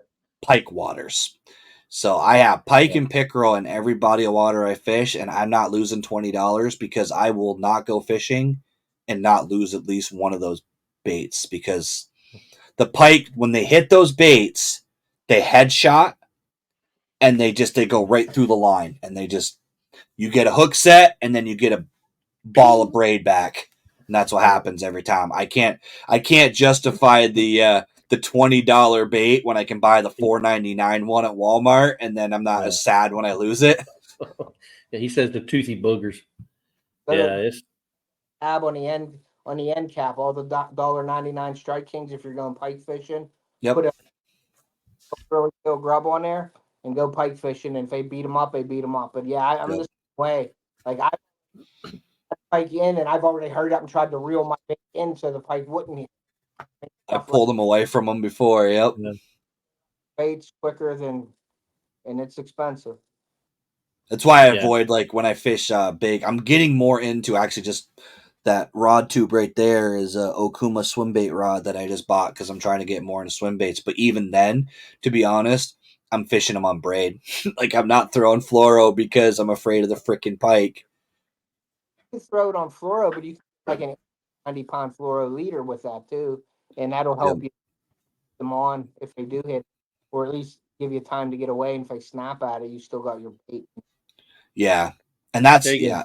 pike waters. So I have pike Yeah. and pickerel in every body of water I fish, and I'm not losing $20 because I will not go fishing and not lose at least one of those baits because the pike, when they hit those baits, they headshot and they go right through the line, and you get a hook set and then you get a ball of braid back, and that's what happens every time. I can't justify the $20 bait when I can buy the $4.99 one at Walmart, and then I'm not as sad when I lose it. Yeah, he says the toothy boogers. Little Yeah, it's tab on the end cap, all the $1.99 Strike Kings. If you're going pike fishing, Yep. put a really good grub on there and go pike fishing. And if they beat them up, they beat them up. But yeah, I'm the same way. Like I pike in, and I've already hurried up and tried to reel my bait in so the pike wouldn't hit. I pulled them away from them before. Yep. yeah. Baits quicker and it's expensive. That's why I Yeah. avoid, like, when I fish big. I'm getting more into actually just that rod tube right there is a Okuma swim bait rod that I just bought because I'm trying to get more into swim baits. But even then, to be honest, I'm fishing them on braid. Like, I'm not throwing fluoro because I'm afraid of the freaking pike. can throw it on fluoro, but you can like an 90-pound fluoro leader with that too, and that'll help you them on if they do hit, or at least give you time to get away. And if they snap at it, you still got your bait. Yeah, and that's There you go.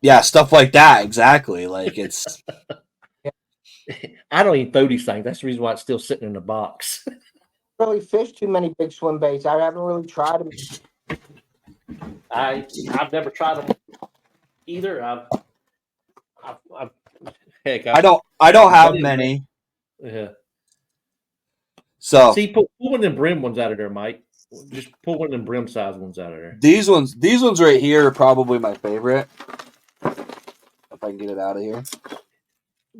yeah, stuff like that. Exactly. Like it's I don't even throw these things. That's the reason why it's still sitting in the box. Really fish too many big swim baits. I haven't really tried them. I've never tried them either. I've heck, I don't have many. Yeah. So See, pull one of them brim ones out of there, Mike. Just pull one of them brim size ones out of there. these ones right here are probably my favorite. If I can get it out of here.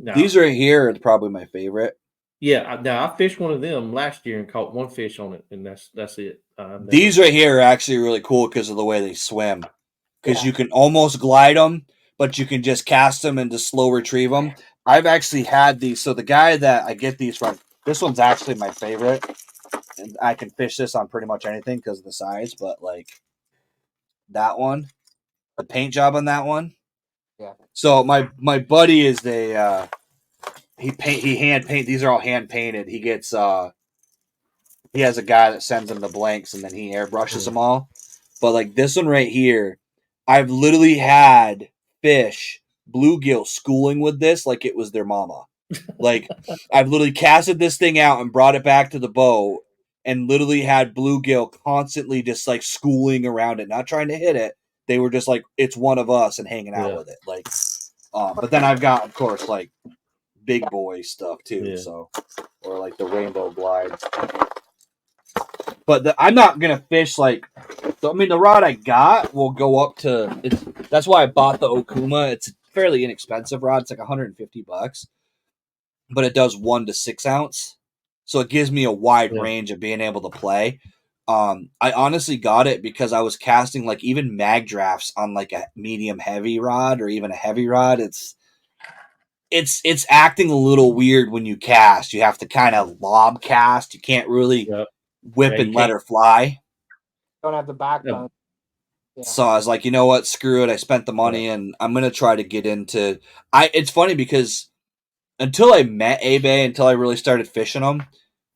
Now, These right here are probably my favorite. yeah. Now I fished one of them last year and caught one fish on it, and that's it. These right here are actually really cool because of the way they swim. Because Yeah. you can almost glide them, but you can just cast them and just slow retrieve them. I've actually had these. So the guy that I get these from, this one's actually my favorite. And I can fish this on pretty much anything because of the size. But like that one, the paint job on that one. Yeah. So my buddy is he hand paint. These are all hand painted. He gets he has a guy that sends him the blanks and then he airbrushes them all. But like this one right here, I've literally had fish bluegill schooling with this like it was their mama. Like I've literally casted this thing out and brought it back to the boat and literally had bluegill constantly just like schooling around it, not trying to hit it. They were just like it's one of us and hanging out with it. Like but then I've got of course like big boy stuff too, so or like the rainbow glide. But I'm not gonna fish like. I mean, the rod I got will go up to. That's why I bought the Okuma. It's a fairly inexpensive rod. It's like $150, but it does 1 to 6 ounce, so it gives me a wide range of being able to play. I honestly got it because I was casting like even mag drafts on like a medium heavy rod or even a heavy rod. It's acting a little weird when you cast. You have to kind of lob cast. You can't really whip and let her fly. Don't have the backbone. Yeah. So I was like, you know what, screw it. I spent the money and I'm gonna try to get into. It's funny because until I met eBay, until I really started fishing them,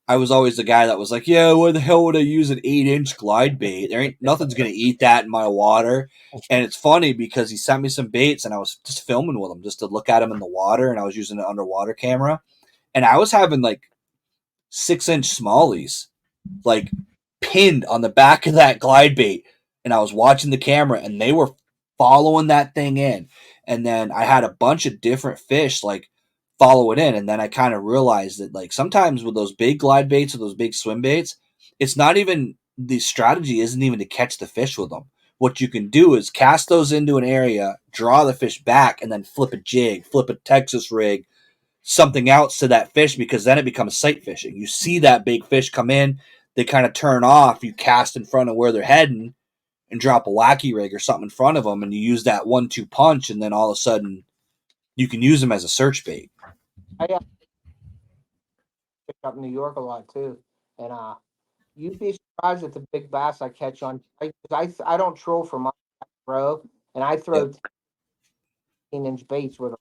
I was always the guy that was like, yeah, why the hell would I use an 8-inch glide bait? There ain't nothing's gonna eat that in my water. And it's funny because he sent me some baits and I was just filming with them just to look at them in the water, and I was using an underwater camera, and I was having like 6-inch smallies, like pinned on the back of that glide bait, and I was watching the camera and they were following that thing in. And then I had a bunch of different fish like follow it in, and then I kind of realized that like sometimes with those big glide baits or those big swim baits, it's not even the strategy isn't even to catch the fish with them. What you can do is cast those into an area, draw the fish back, and then flip a jig, flip a Texas rig, something else to that fish, because then it becomes sight fishing. You see that big fish come in, they kind of turn off, you cast in front of where they're heading and drop a wacky rig or something in front of them, and you use that 1-2 punch, and then all of a sudden you can use them as a search bait. I pick up New York a lot too, and you'd be surprised at the big bass I catch on. I don't troll for my throw, and I throw 18-inch baits with them,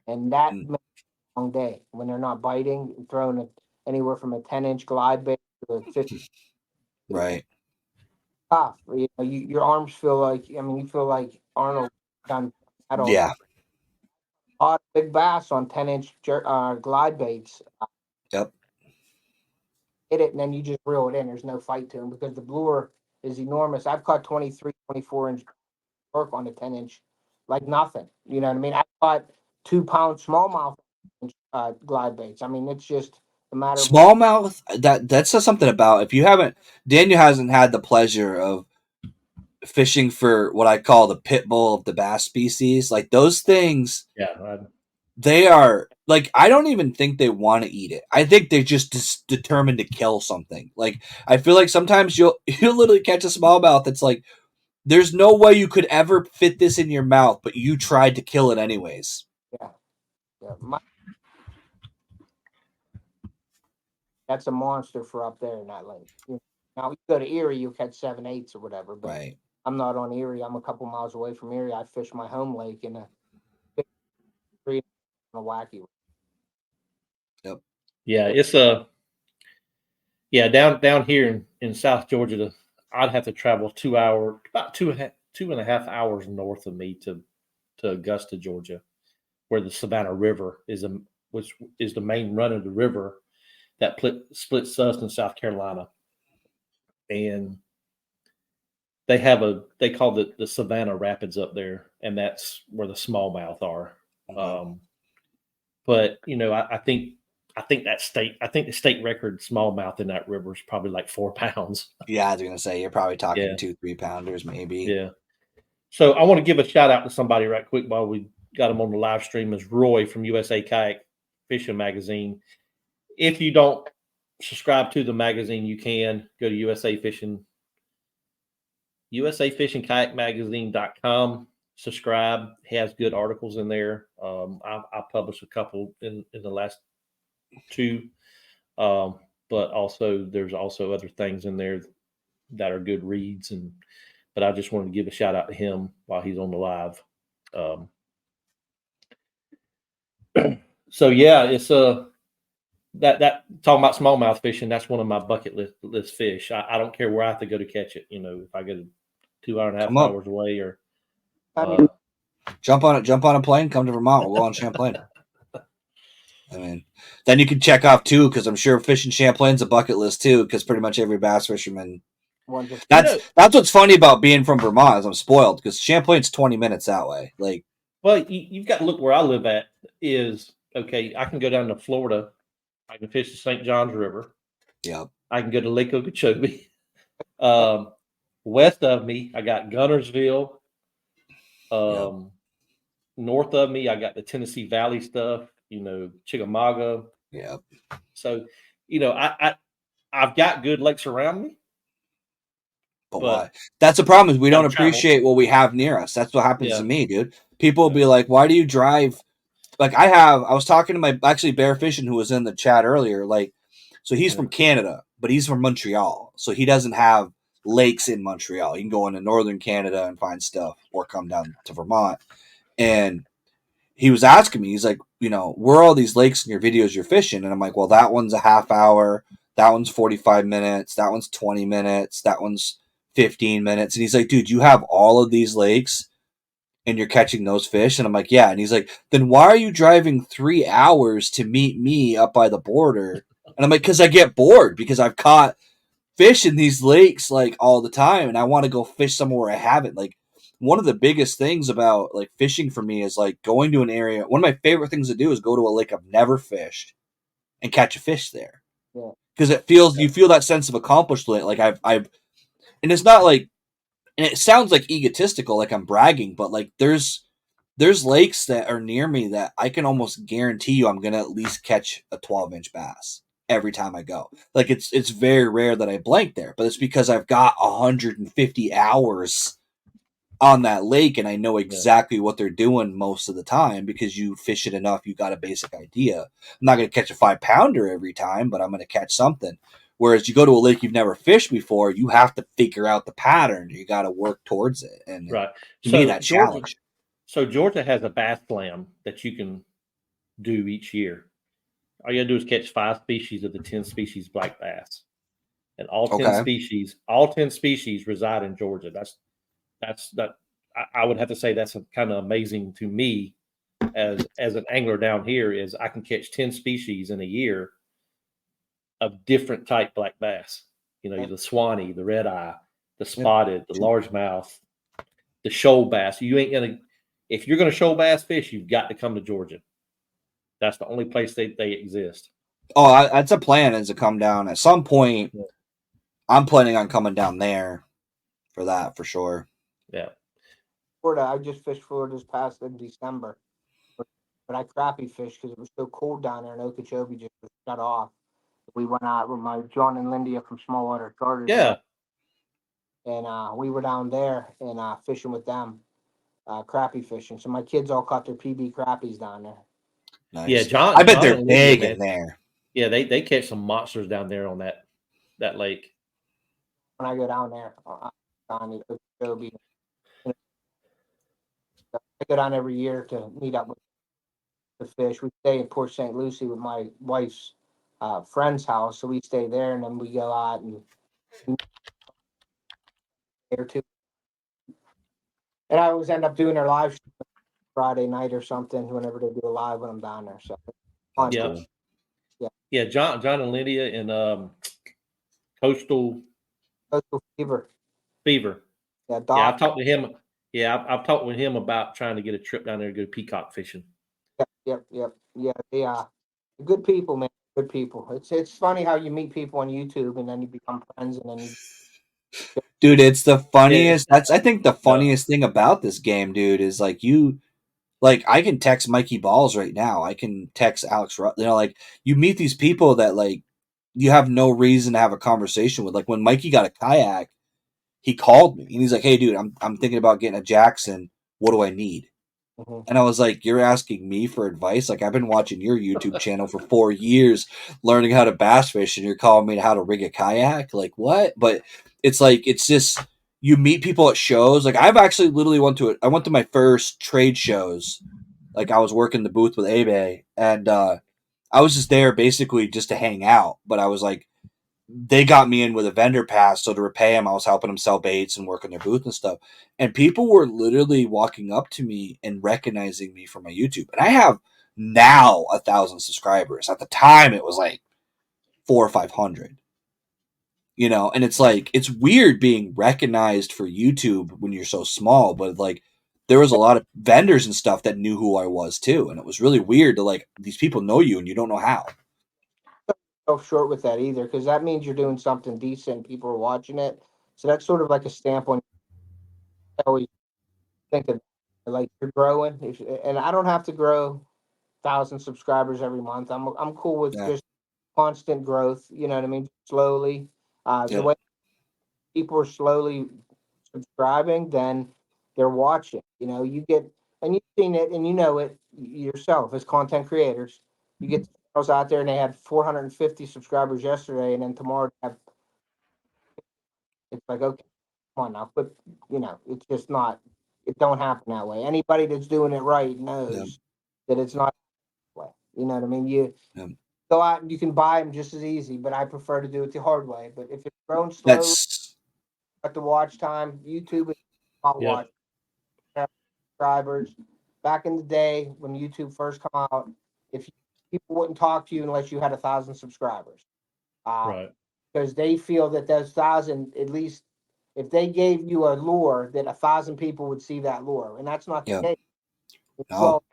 and that makes a long day when they're not biting. Throwing anywhere from a 10-inch glide bait to a 50. Right. Tough. You know, your arms feel like. I mean, you feel like Arnold done metal. Yeah. A lot of big bass on 10-inch glide baits. Yep. Hit it, and then you just reel it in. There's no fight to them because the lure is enormous. I've caught 23, 24-inch work on a 10-inch like nothing. You know what I mean? I caught 2-pound smallmouth glide baits. I mean, it's just a matter of smallmouth. That says something about if you haven't. Daniel hasn't had the pleasure of fishing for what I call the pit bull of the bass species. Like those things. Yeah. They are like, I don't even think they want to eat it. I think they're just determined to kill something. Like I feel like sometimes you'll literally catch a smallmouth that's like, there's no way you could ever fit this in your mouth, but you tried to kill it anyways. yeah. That's a monster for up there in that lake. Now you go to Erie, you catch 7/8 or whatever. But Right. I'm not on Erie. I'm a couple miles away from Erie. I fish my home lake, and 3 on a wacky. Yeah, it's down here in South Georgia. I'd have to travel about 2.5 hours north of me to Augusta, Georgia, where the Savannah River which is the main run of the river that splits us in South Carolina, and they call it the Savannah Rapids up there, and that's where the smallmouth are. But I think the state record smallmouth in that river is probably like 4 pounds. Yeah, I was gonna say you're probably talking Yeah. 2-3 pounders, maybe. Yeah. So I want to give a shout out to somebody right quick while we got him on the live stream. Is Roy from USA Kayak Fishing Magazine. If you don't subscribe to the magazine, you can go to USA Fishing Kayak Magazine.com. Subscribe. He has good articles in there. I published a couple in the last 2, but also there's also other things in there that are good reads. But I just wanted to give a shout out to him while he's on the live. So yeah, it's that talking about smallmouth fishing. That's one of my bucket list fish. I don't care where I have to go to catch it. If I go 2.5 hours away or jump on a plane, come to Vermont. We'll go on Champlain. I mean, then you can check off too, because I'm sure fishing Champlain's a bucket list too, because pretty much every bass fisherman. That's what's funny about being from Vermont is I'm spoiled because Champlain's 20 minutes that way. Like, well, you've got to look where I live at. Is okay. I can go down to Florida. I can fish the St. Johns River. Yeah. I can go to Lake Okeechobee. West of me, I got Gunnersville. North of me, I got the Tennessee Valley stuff. Chickamauga. Yeah. So, I've got good lakes around me. But why? That's the problem is we don't appreciate what we have near us. That's what happens to me, dude. People will be like, why do you drive? Like I was talking to my Bear Fishing who was in the chat earlier. Like, so he's from Canada, but he's from Montreal. So he doesn't have lakes in Montreal. He can go into northern Canada and find stuff or come down to Vermont. And he was asking me, he's like, where are all these lakes in your videos you're fishing? And I'm like, well, that one's a half hour. That one's 45 minutes. That one's 20 minutes. That one's 15 minutes. And he's like, dude, you have all of these lakes and you're catching those fish? And I'm like, yeah. And he's like, then why are you driving 3 hours to meet me up by the border? And I'm like, because I get bored because I've caught fish in these lakes like all the time. And I want to go fish somewhere I haven't. Like, one of the biggest things about like fishing for me is like going to an area. One of my favorite things to do is go to a lake I've never fished and catch a fish there. Because you feel that sense of accomplishment. Like I've, and it's not like, and it sounds like egotistical, like I'm bragging, but like there's lakes that are near me that I can almost guarantee you I'm going to at least catch a 12-inch bass every time I go. Like it's very rare that I blank there, but it's because I've got 150 hours on that lake and I know exactly what they're doing most of the time because you fish it enough, you got a basic idea. I'm not going to catch a 5-pounder every time, but I'm going to catch something. Whereas you go to a lake you've never fished before, you have to figure out the pattern. You got to work towards it. And to me, that challenge. So Georgia has a bass slam that you can do each year. All you got to do is catch 5 species of the 10 species black bass. And all 10 species reside in Georgia. I would have to say that's kind of amazing to me as an angler down here is I can catch 10 species in a year of different type black bass. The Swanee, the red eye, the spotted, the largemouth, the shoal bass. If you're gonna shoal bass fish, you've got to come to Georgia. That's the only place they exist. Oh, that's a plan is to come down at some point. Yeah. I'm planning on coming down there for that for sure. Yeah. Florida, I just fished Florida this past in December, but I crappie fished because it was so cold down there, and Okeechobee just was shut off. We went out with my John and Lindy from Smallwater Charters. Yeah. And we were down there and fishing with them, crappie fishing. So my kids all caught their PB crappies down there. Nice. Yeah, John. I bet they're big in there. Yeah, they catch some monsters down there on that lake. When I go down there, on Okeechobee, I go down every year to meet up with. the fish. We stay in Port St. Lucie with my wife's friend's house, so we stay there, and then we go out and or two. And I always end up doing their live Friday night or something whenever they do a live when I'm down there. So fun. That's Yeah. cool. Yeah, John and Lydia in Coastal Coastal Fever. Fever. Yeah, Yeah, Doc. I've talked to him. Yeah, I've talked with him about trying to get a trip down there to go peacock fishing. Yep. Yeah, they are good people, man. Good people. It's funny how you meet people on YouTube and then you become friends and then you. Dude, it's the Yeah, funniest. That's I think the yeah, funniest thing about this game, dude, is like you like I can text Mikey Balls right now. I can text Alex like you meet these people that like you have no reason to have a conversation with. Like when Mikey got a kayak, he called me and he's like, "Hey, dude, I'm thinking about getting a Jackson. What do I need?" Mhm. And I was like, "You're asking me for advice? Like I've been watching your YouTube channel for 4 years, learning how to bass fish, and you're calling me how to rig a kayak? Like what?" But it's like it's just you meet people at shows. Like I've actually literally I went to my first trade shows. Like I was working the booth with Abe, and I was just there basically just to hang out. But I was like, they got me in with a vendor pass, so to repay them, I was helping them sell baits and work in their booth and stuff. And people were literally walking up to me and recognizing me from my YouTube. And I have now 1,000 subscribers. At the time, it was like 400 or 500. And it's like it's weird being recognized for YouTube when you're so small, but like there was a lot of vendors and stuff that knew who I was too, and it was really weird to like these people know you and you don't know how. Go short with that either because that means you're doing something decent. People are watching it, so that's sort of like a stamp on. I always think of like you're growing, and I don't have to grow 1,000 subscribers every month. I'm cool with Yeah, just constant growth. You know what I mean? Slowly. The yep, way people are slowly subscribing, then they're watching. You get and you've seen it and you know it yourself as content creators. You get channels out there and they had 450 subscribers yesterday, and then tomorrow they have. It's like okay, come on now, but it's just not. It don't happen that way. Anybody that's doing it right yep, knows that it's not that way. You know what I mean? You yep. go out and you can buy them just as easy, but I prefer to do it the hard way. But if it's grown slowly That's at the watch time, YouTube is not yeah, watch subscribers. Back in the day when YouTube first come out, if you, people wouldn't talk to you unless you had 1,000 subscribers, uh, right. because they feel that those 1,000 at least if they gave you a lure that 1,000 people would see that lure, and that's not the yeah, case. It's no, all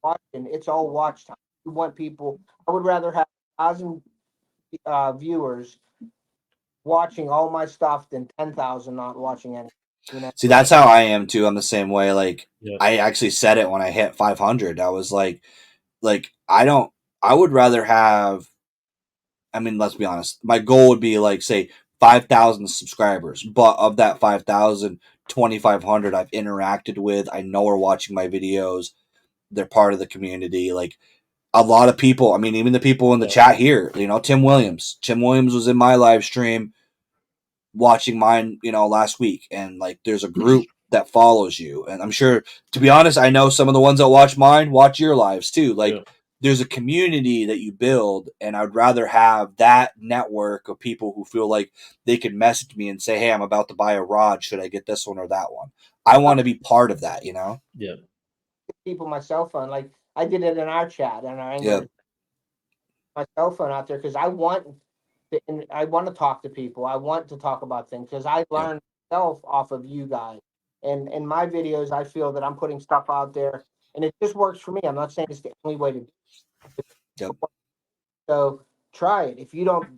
watching. It's all watch time. You want people. I would rather have 1,000 viewers watching all my stuff than 10,000 not watching any. See, Right. that's how I am too. I'm the same way. Like Yeah. I actually said it when I hit 500. I was like I don't. I would rather have. I mean, let's be honest. My goal would be like say 5,000 subscribers, but of that 5,000, 2,500 I've interacted with. I know are watching my videos. They're part of the community. Like a lot of people. I mean, even the people in the Yeah. chat here. Tim Williams. Tim Williams was in my live stream watching mine, last week, and like there's a group that follows you, and I'm sure, to be honest, I know some of the ones that watch mine watch your lives too. Yeah. Like there's a community that you build, and I'd rather have that network of people who feel like they can message me and say, "Hey, I'm about to buy a rod. Should I get this one or that one?" I want to be part of that. Yeah. People my cell phone. Like I did it in our chat and our Yeah, angler my cell phone out there because I want to talk to people. I want to talk about things because I yeah, learned myself off of you guys. And in my videos, I feel that I'm putting stuff out there, and it just works for me. I'm not saying it's the only way to do yep, it. So try it. If you don't,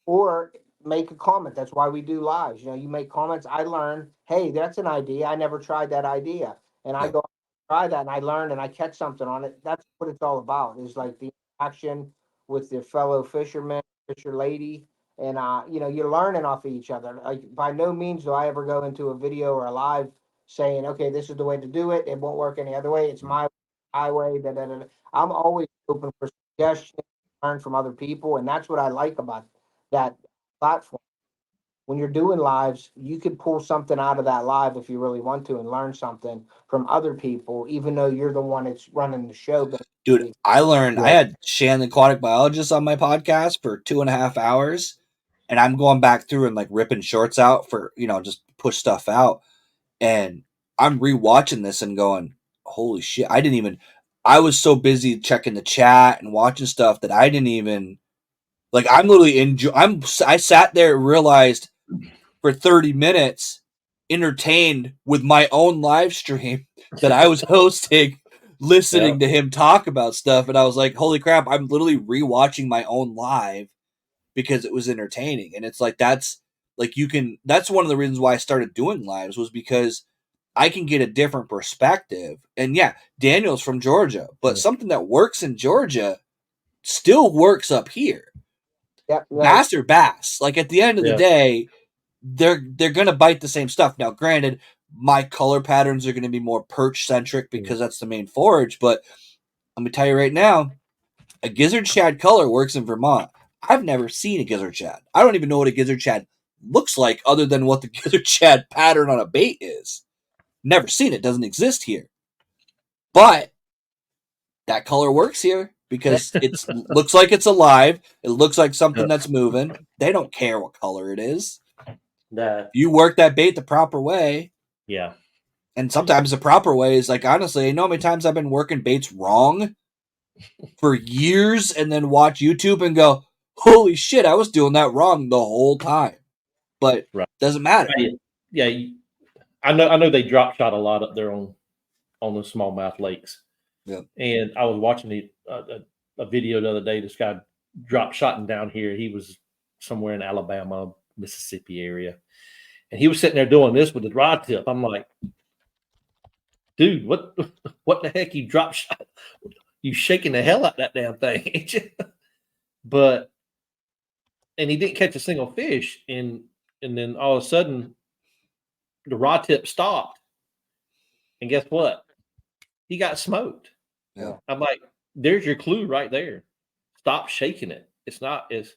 or make a comment. That's why we do lives. You make comments. I learn. Hey, that's an idea. I never tried that idea, and I yeah, go try that, and I learn, and I catch something on it. That's what it's all about. Is like the action with your fellow fisherman, fisher lady, and you're learning off of each other. Like by no means do I ever go into a video or a live saying, okay, this is the way to do it. It won't work any other way. It's my highway. Da, da, da, da. I'm always open for suggestions, learn from other people, and that's what I like about that platform. when you're doing lives, you could pull something out of that live if you really want to and learn something from other people, even though you're the one that's running the show. Dude, I learned. Yeah. I had Shan, the aquatic biologist, on my podcast for 2.5 hours, and I'm going back through and like ripping shorts out for just push stuff out, and I'm rewatching this and going, holy shit! I was so busy checking the chat and watching stuff that I didn't even like. I'm literally I sat there and realized for 30 minutes, entertained with my own live stream that I was hosting, listening to him talk about stuff. And I was like, holy crap, I'm literally rewatching my own live because it was entertaining. And it's like, that's one of the reasons why I started doing lives, was because I can get a different perspective. And yeah, Daniel's from Georgia, but something that works in Georgia still works up here. Yep, right. Bass or bass. Like at the end of the day, they're gonna bite the same stuff. Now, granted, my color patterns are gonna be more perch centric because that's the main forage. But I'm gonna tell you right now, a gizzard shad color works in Vermont. I've never seen a gizzard shad. I don't even know what a gizzard shad looks like, other than what the gizzard shad pattern on a bait is. Never seen it. Doesn't exist here. But that color works here because it looks like it's alive. It looks like something that's moving. They don't care what color it is. You work that bait the proper way. Yeah. And sometimes the proper way is like, honestly, you know how many times I've been working baits wrong for years and then watch YouTube and go, holy shit, I was doing that wrong the whole time. But doesn't matter. Yeah. I know they drop shot a lot up there on the smallmouth lakes. Yeah. And I was watching a video the other day. This guy drop shotting down here. He was somewhere in Alabama, Mississippi area. And he was sitting there doing this with the rod tip. I'm like, dude, what the heck? You drop shot? You shaking the hell out that damn thing, ain't you? And he didn't catch a single fish. And then all of a sudden, the rod tip stopped. And guess what? He got smoked. Yeah. I'm like, there's your clue right there. Stop shaking it. It's not as,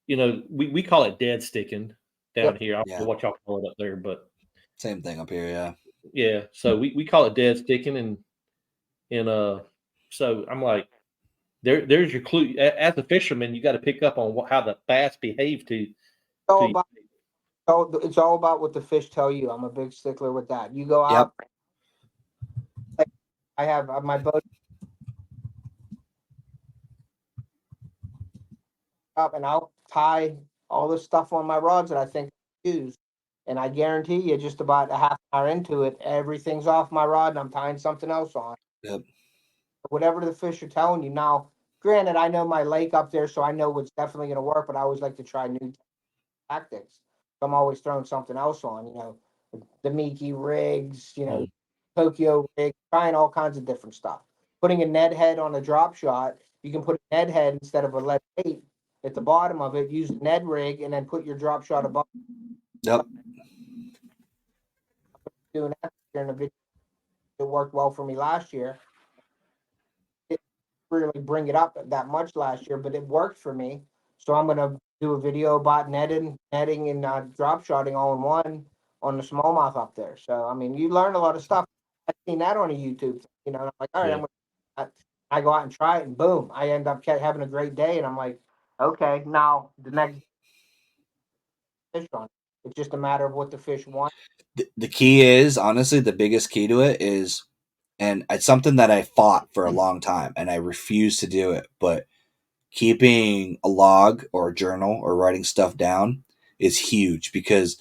we call it dead sticking down here. I don't know what y'all call it up there, but same thing up here. Yeah. Yeah. So we call it dead sticking. And so I'm like, there's your clue. As a fisherman, you got to pick up on how the bass behave to. It's all about what the fish tell you. I'm a big stickler with that. You go out. Like, I have my boat up, and I'll tie all the stuff on my rods that I think I use, and I guarantee you, just about a half an hour into it, everything's off my rod, and I'm tying something else on. Yep. Whatever the fish are telling you. Now, granted, I know my lake up there, so I know what's definitely going to work. But I always like to try new tactics. So I'm always throwing something else on. The Mickey rigs, Tokyo rig, trying all kinds of different stuff. Putting a Ned head on a drop shot, you can put a Ned head instead of a lead bait at the bottom of it. Use the Ned rig and then put your drop shot above. Yep. Doing that in a video, it worked well for me last year. It didn't really bring it up that much last year, but it worked for me. So I'm gonna do a video about netting, and drop shotting all in one on the smallmouth up there. So I mean, you learn a lot of stuff. I've seen that on a YouTube. And I'm like, all right, I go out and try it, and boom, I end up having a great day. And I'm like, okay, now the next fish on. It's just a matter of what the fish want. The key is, honestly, the biggest key to it is, and it's something that I fought for a long time, and I refuse to do it, but keeping a log or a journal or writing stuff down is huge, because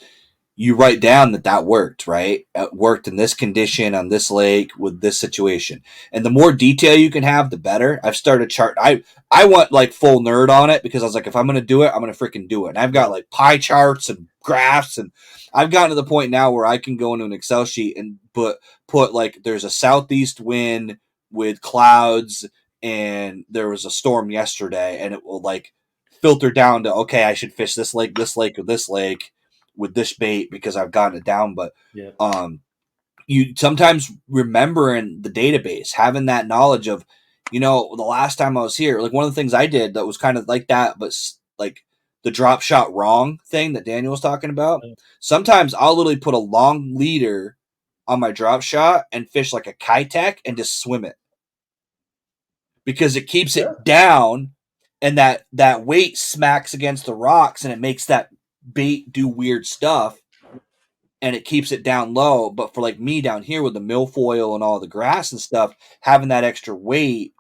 you write down that worked, right? It worked in this condition on this lake with this situation. And the more detail you can have, the better. I've started chart. I went like full nerd on it because I was like, if I'm going to do it, I'm going to freaking do it. And I've got like pie charts and graphs, and I've gotten to the point now where I can go into an Excel sheet and put like, there's a southeast wind with clouds and there was a storm yesterday, and it will like filter down to, okay, I should fish this lake, or this lake with this bait because I've gotten it down. But you sometimes remembering the database, having that knowledge of, the last time I was here, like one of the things I did that was kind of like that, but like the drop shot wrong thing that Daniel was talking about. Yeah. Sometimes I'll literally put a long leader on my drop shot and fish like a kitech and just swim it, because it keeps it down, and that weight smacks against the rocks and it makes that bait do weird stuff, and it keeps it down low. But for like me down here with the milfoil and all the grass and stuff, having that extra weight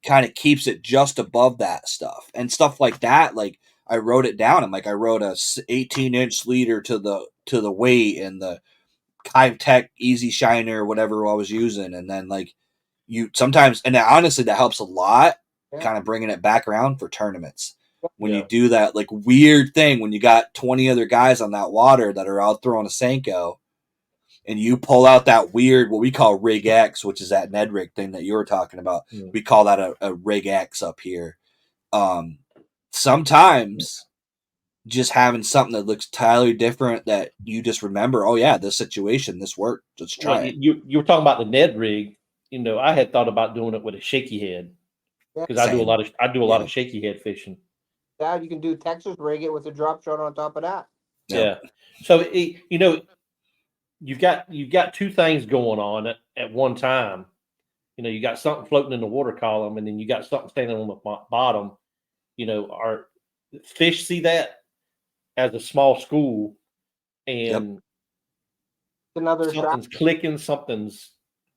kind of keeps it just above that stuff and stuff like that. Like I wrote it down. I'm like, I wrote a 18-inch leader to the weight and the Tech Easy Shiner or whatever I was using, and then like you sometimes, and honestly that helps a lot. Kind of bringing it back around for tournaments. When you do that like weird thing, when you got 20 other guys on that water that are out throwing a Senko, and you pull out that weird, what we call Rig X, which is that Ned rig thing that you were talking about. We call that a Rig X up here. Sometimes just having something that looks entirely different that you just remember, oh yeah, this situation, this worked. Let's try it. You were talking about the Ned rig. I had thought about doing it with a shaky head, because I do a lot of shaky head fishing. Yeah, you can do Texas rig it with a drop shot on top of that. Yeah. So you've got two things going on at one time. You got something floating in the water column, and then you got something standing on the bottom. Our fish see that as a small school, and another something's clicking,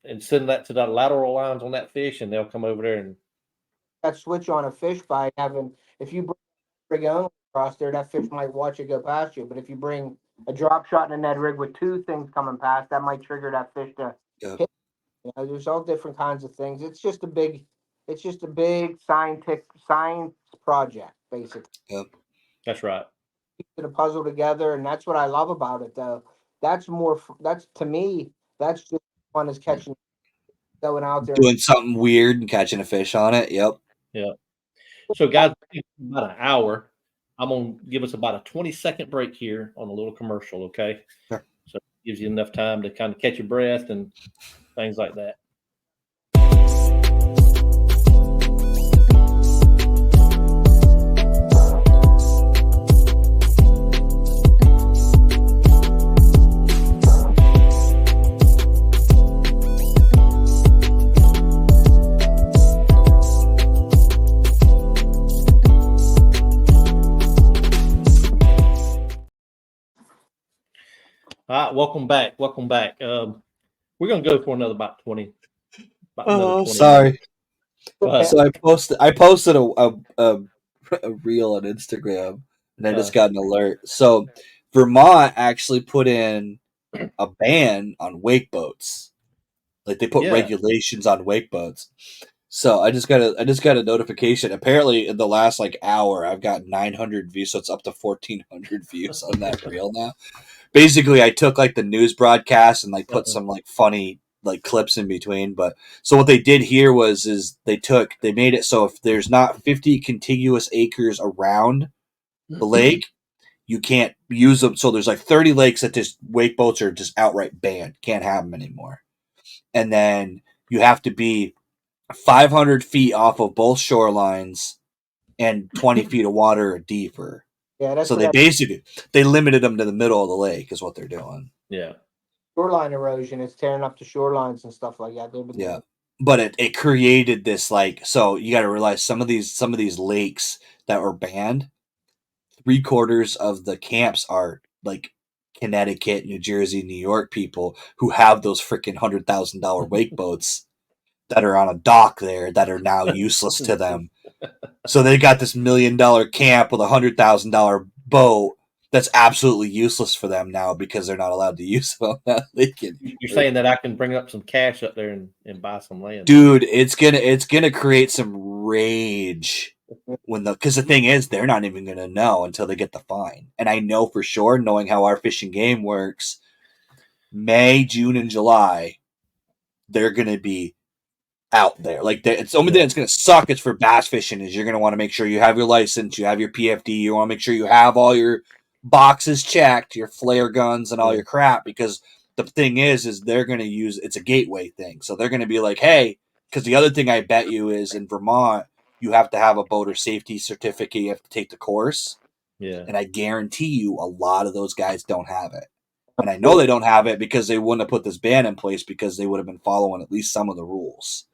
and send that to the lateral lines on that fish, and they'll come over there and that switch on a fish by having, if you bring on across there, that fish might watch it go past you. But if you bring a drop shot in a Ned rig with two things coming past, that might trigger that fish to hit. There's all different kinds of things. It's just a big science project, basically. Yep. That's right. Put a puzzle together, and that's what I love about it, though. That's to me, that's just fun as catching, going out there doing something weird and catching a fish on it. Yep. Yeah. So guys, about an hour. I'm gonna give us about a 20-second break here on a little commercial, okay? Sure. So it gives you enough time to kind of catch your breath and things like that. All right, welcome back. We're gonna go for about 20. Oh, sorry. So I posted a reel on Instagram, and I just got an alert. So Vermont actually put in a ban on wake boats. Like they put regulations on wake boats. So I just got a notification. Apparently, in the last hour, I've got 900 views. So it's up to 1,400 views on that reel now. Basically, I took the news broadcast and put some funny clips in between. But so what they did here is they made it so if there's not 50 contiguous acres around the lake, you can't use them. So there's 30 lakes that just wake boats are just outright banned. Can't have them anymore. And then you have to be 500 feet off of both shorelines and 20 feet of water or deeper. Yeah, that's so they limited them to the middle of the lake is what they're doing. Yeah. Shoreline erosion is tearing up the shorelines and stuff like that. Yeah. But it created this so you got to realize some of these lakes that were banned, 3/4 of the camps are Connecticut, New Jersey, New York people who have those freaking $100,000 wake boats that are on a dock there that are now useless to them. So they got this $1 million camp with a $100,000 boat that's absolutely useless for them now because they're not allowed to use it on that lake anymore. You're saying that I can bring up some cash up there and buy some land, dude? It's gonna create some rage because the thing is they're not even gonna know until they get the fine. And I know for sure, knowing how our fishing game works, May, June, and July, they're gonna be out there. It's the only thing that's going to suck is for bass fishing is you're going to want to make sure you have your license, you have your PFD, you want to make sure you have all your boxes checked, your flare guns and all your crap, because the thing is they're going to use, it's a gateway thing. So they're going to be like, hey, because the other thing I bet you is in Vermont, you have to have a boater safety certificate. You have to take the course. Yeah. And I guarantee you a lot of those guys don't have it. And I know they don't have it because they wouldn't have put this ban in place because they would have been following at least some of the rules.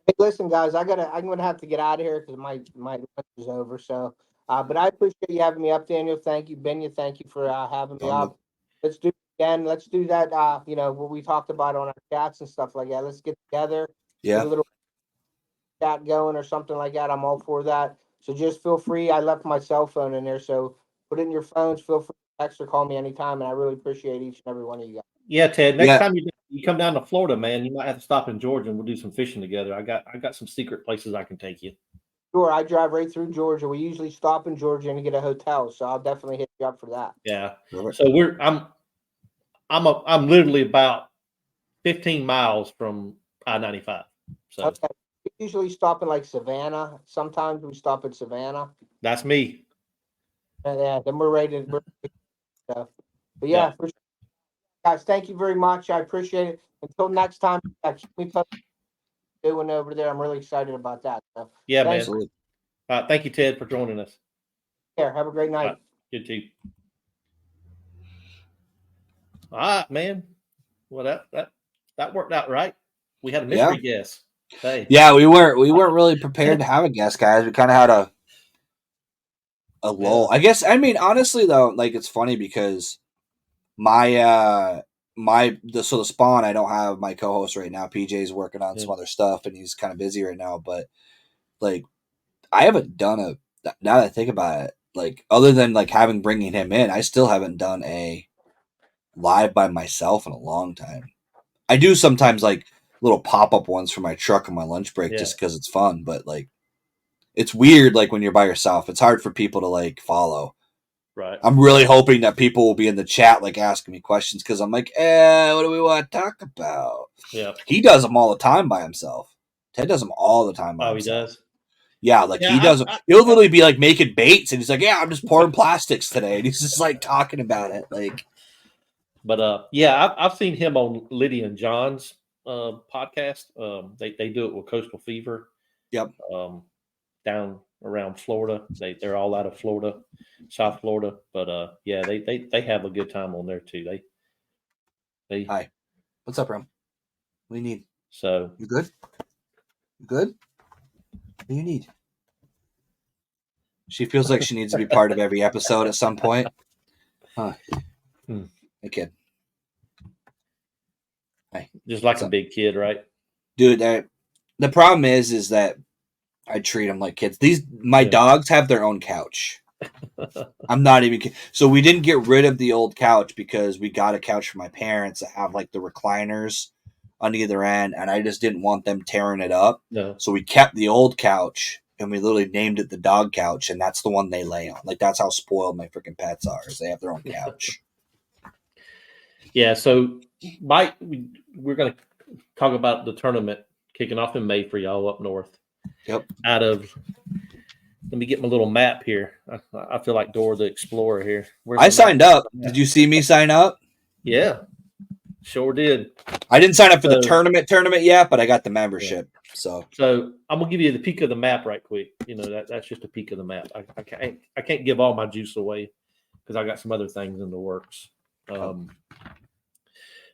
Hey, listen, guys, I'm gonna have to get out of here because my lunch is over. So, but I appreciate you having me up, Daniel. Thank you, Benya. Thank you for having me up. Let's do it again. Let's do that. What we talked about on our chats and stuff like that. Let's get together. Yeah. Get a little chat going or something like that. I'm all for that. So just feel free. I left my cell phone in there, so put it in your phones. Feel free to text or call me anytime, and I really appreciate each and every one of you guys. Yeah, Ted. Next time you come down to Florida, man, you might have to stop in Georgia and we'll do some fishing together. I got some secret places I can take you. Sure, I drive right through Georgia. We usually stop in Georgia and get a hotel, so I'll definitely hit you up for that. Yeah. So I'm literally about 15 miles from I-95. So okay. We usually stop in like Savannah. Sometimes we stop in Savannah. That's me. Yeah, then we're ready to. But yeah, for sure. Guys, thank you very much. I appreciate it. Until next time, keep me posted doing over there. I'm really excited about that. So, yeah, thanks. Man. Thank you, Ted, for joining us. Yeah, have a great night. You too. All right, man. Well, that worked out right. We had a mystery guest. Hey. Yeah, we weren't really prepared to have a guest, guys. We kind of had a lull. I guess. I mean, honestly, though, like it's funny because the spawn. I don't have my co-host right now. PJ's working on some other stuff, and he's kind of busy right now. But like, I haven't done now that I think about it, like other than like bringing him in, I still haven't done a live by myself in a long time. I do sometimes like little pop-up ones for my truck on my lunch break just because it's fun, but like it's weird like when you're by yourself. It's hard for people to like follow. Right. I'm really hoping that people will be in the chat like asking me questions because I'm like, what do we want to talk about? Yeah. He does them all the time by himself. Ted does them all the time by himself. He does? Yeah, like he does. He'll literally be like making baits, and he's like, "Yeah, I'm just pouring plastics today," and he's just like talking about it, like. But yeah, I've seen him on Lydia and John's podcast. They do it with Coastal Fever. Yep. Down around Florida, they're all out of Florida, South Florida. But yeah, they have a good time on there too. They. Hi, what's up, Ram? What do you need? So you good? You good? What do you need? She feels like she needs to be part of every episode at some point. Huh. Hey, kid. Hi. Just like a big kid, right? Dude, the problem is that I treat them like kids. My dogs have their own couch. I'm not even kidding. So we didn't get rid of the old couch because we got a couch for my parents that have like the recliners on either end, and I just didn't want them tearing it up. No. So we kept the old couch, and we literally named it the dog couch, and that's the one they lay on. Like, that's how spoiled my freaking pets are, is they have their own couch. Yeah, so Mike, we're going to talk about the tournament kicking off in May for y'all up north. Yep. Let me get my little map here. I feel like Dora the Explorer here. I signed up. Did you see me sign up? Yeah, sure did. I didn't sign up for the tournament yet, but I got the membership. Yeah. So I'm gonna give you the peek of the map right quick. You know that's just a peek of the map. I can't give all my juice away because I got some other things in the works.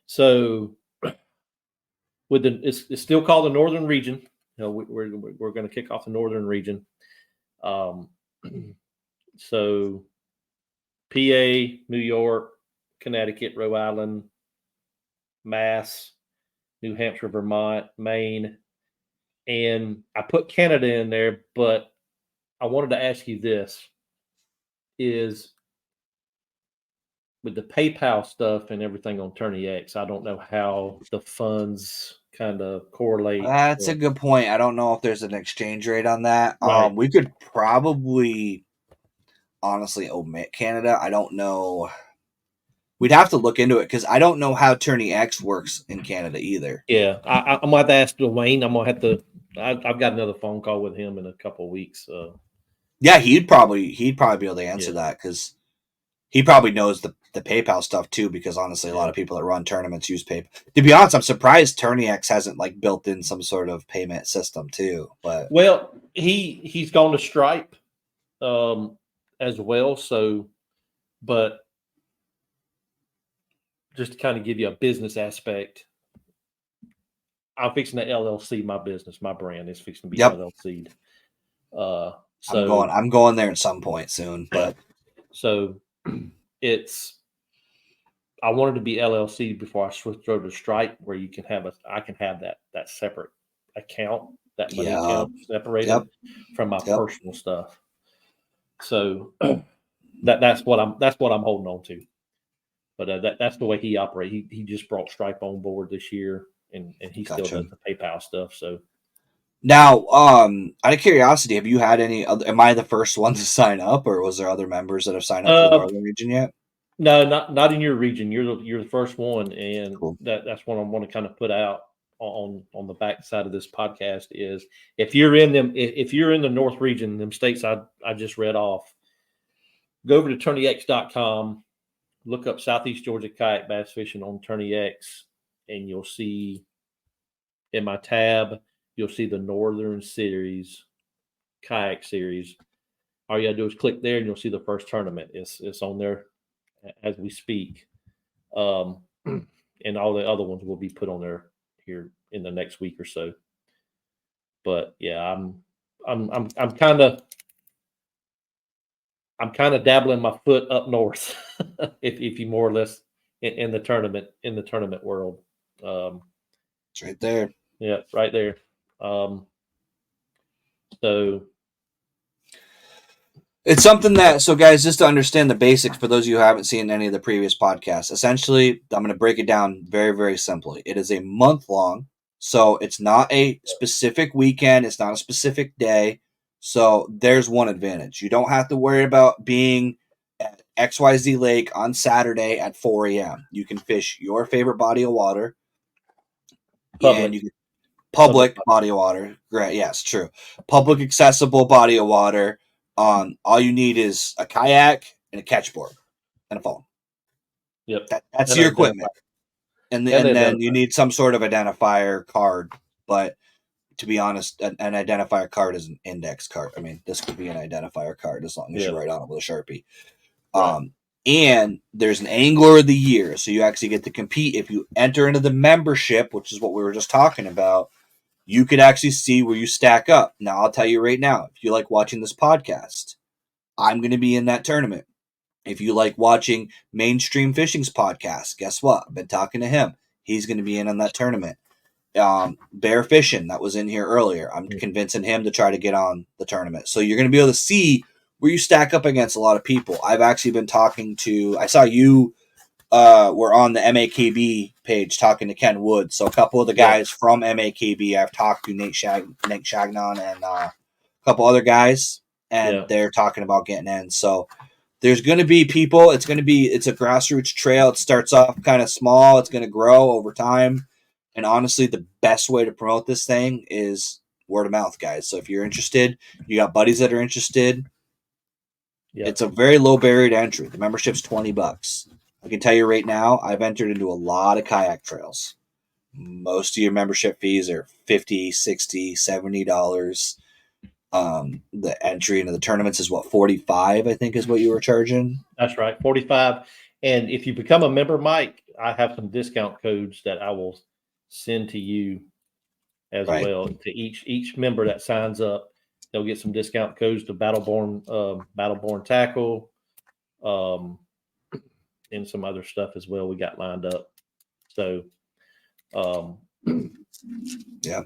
So with it's still called the Northern Region. You know, we're going to kick off the Northern Region. So PA, New York, Connecticut, Rhode Island, Mass, New Hampshire, Vermont, Maine, and I put Canada in there, but I wanted to ask you this: is with the PayPal stuff and everything on Tourney X, I don't know how the funds kind of correlate. That's a good point. I don't know if there's an exchange rate on that. Right. We could probably honestly omit Canada. I don't know. We'd have to look into it because I don't know how Tourney X works in Canada either. Yeah, I'm gonna have to ask Dwayne. I'm gonna have to. I've got another phone call with him in a couple of weeks. Yeah, he'd probably be able to answer that because he probably knows the PayPal stuff too. Because honestly, a lot of people that run tournaments use PayPal. To be honest, I'm surprised Tourney X hasn't like built in some sort of payment system too. But well, he's gone to Stripe. as well. So, but just to kind of give you a business aspect, I'm fixing to LLC my business. My brand is fixing to be LLC'd. So I'm going there at some point soon, but so I wanted to be LLC before I switched over to Stripe, where you can have I can have that separate account, that money account separated from my personal stuff. So that's what I'm holding on to. But that's the way he operates. He just brought Stripe on board this year, and he still does the PayPal stuff. So now, out of curiosity, have you had any other? Am I the first one to sign up, or was there other members that have signed up for the Northern region yet? No, not in your region. You're the first one, and that's what I want to kind of put out on the back side of this podcast is if you're in the North region, them states I just read off, go over to tourneyx.com, look up Southeast Georgia kayak bass fishing on TourneyX, and you'll see in my tab you'll see the Northern Series kayak series. All you gotta do is click there, and you'll see the first tournament. It's on there as we speak, and all the other ones will be put on there here in the next week or so. But yeah, I'm kind of dabbling my foot up north, if you more or less in the tournament world. It's right there. Yeah, right there. So. It's something that, so guys, just to understand the basics for those of you who haven't seen any of the previous podcasts, essentially, I'm going to break it down very, very simply. It is a month long, so it's not a specific weekend. It's not a specific day. So there's one advantage. You don't have to worry about being at XYZ Lake on Saturday at 4 a.m. You can fish your favorite body of water. Public body of water. Great. Yes, true. Public accessible body of water. All you need is a kayak and a catchboard and a phone. Yep, that's your equipment, and then you need some sort of identifier card. But to be honest, an identifier card is an index card. I mean, this could be an identifier card as long as you write on it with a Sharpie. Right. And there's an angler of the year, so you actually get to compete. If you enter into the membership, which is what we were just talking about, you could actually see where you stack up. Now, I'll tell you right now, if you like watching this podcast, I'm going to be in that tournament. If you like watching Mainstream Fishing's podcast, guess what? I've been talking to him. He's going to be in on that tournament. Bear Fishing, that was in here earlier. I'm convincing him to try to get on the tournament. So you're going to be able to see where you stack up against a lot of people. I've actually been talking to, I saw you were on the MAKB page talking to Ken Wood. So a couple of the guys from MAKB, I've talked to Nate Shagnon and a couple other guys, and they're talking about getting in. So there's going to be people. It's a grassroots trail. It starts off kind of small. It's going to grow over time. And honestly, the best way to promote this thing is word of mouth, guys. So if you're interested, you got buddies that are interested. It's a very low barrier to entry. The membership's $20. I can tell you right now, I've entered into a lot of kayak trails. Most of your membership fees are $50, $60, $70. The entry into the tournaments is what, $45, I think is what you were charging. That's right, $45. And if you become a member, Mike, I have some discount codes that I will send to you as well. To each member that signs up, they'll get some discount codes to Battleborn Tackle, and some other stuff as well we got lined up. So, yeah.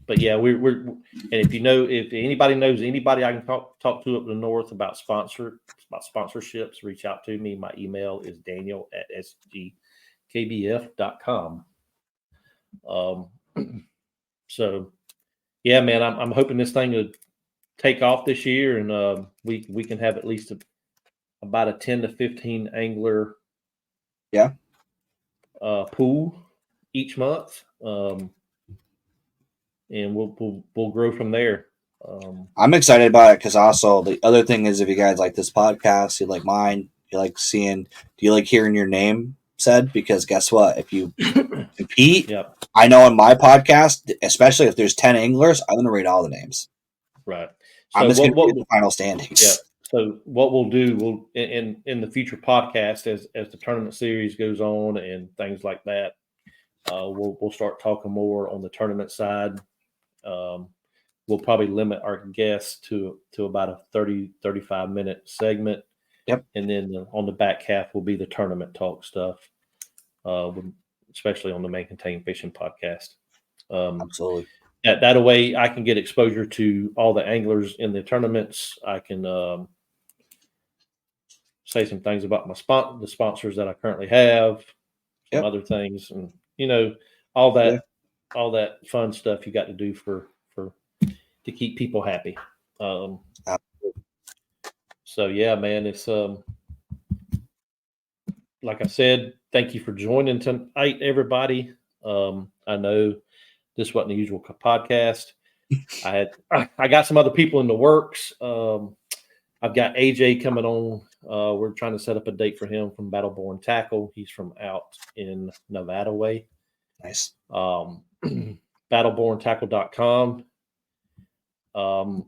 But yeah, we're and if anybody knows anybody I can talk to up the north about sponsorships, reach out to me. My email is daniel@sgkbf.com. So yeah, man, I'm hoping this thing would take off this year, and we can have at least about a 10 to 15 angler pool each month. And we'll grow from there. I'm excited about it because also the other thing is, if you guys like this podcast, you like mine, you like do you like hearing your name said? Because guess what? If you compete, I know on my podcast, especially if there's 10 anglers, I'm going to read all the names. Right. So I'm just going to read the final standings. Yeah. So what we'll do, we'll in the future podcast as the tournament series goes on and things like that, we'll start talking more on the tournament side. We'll probably limit our guests to about a 35-minute segment. Yep. And then on the back half will be the tournament talk stuff, especially on the Main Contained Fishing podcast. Absolutely. That way I can get exposure to all the anglers in the tournaments. I can say some things about the sponsors that I currently have, some other things, and all that fun stuff you got to do for to keep people happy. So yeah, man, it's like I said, thank you for joining tonight, everybody. I know this wasn't the usual podcast. I got some other people in the works. I've got AJ coming on. We're trying to set up a date for him from Battleborn Tackle. He's from out in Nevada way. Nice. Battleborntackle.com. I'm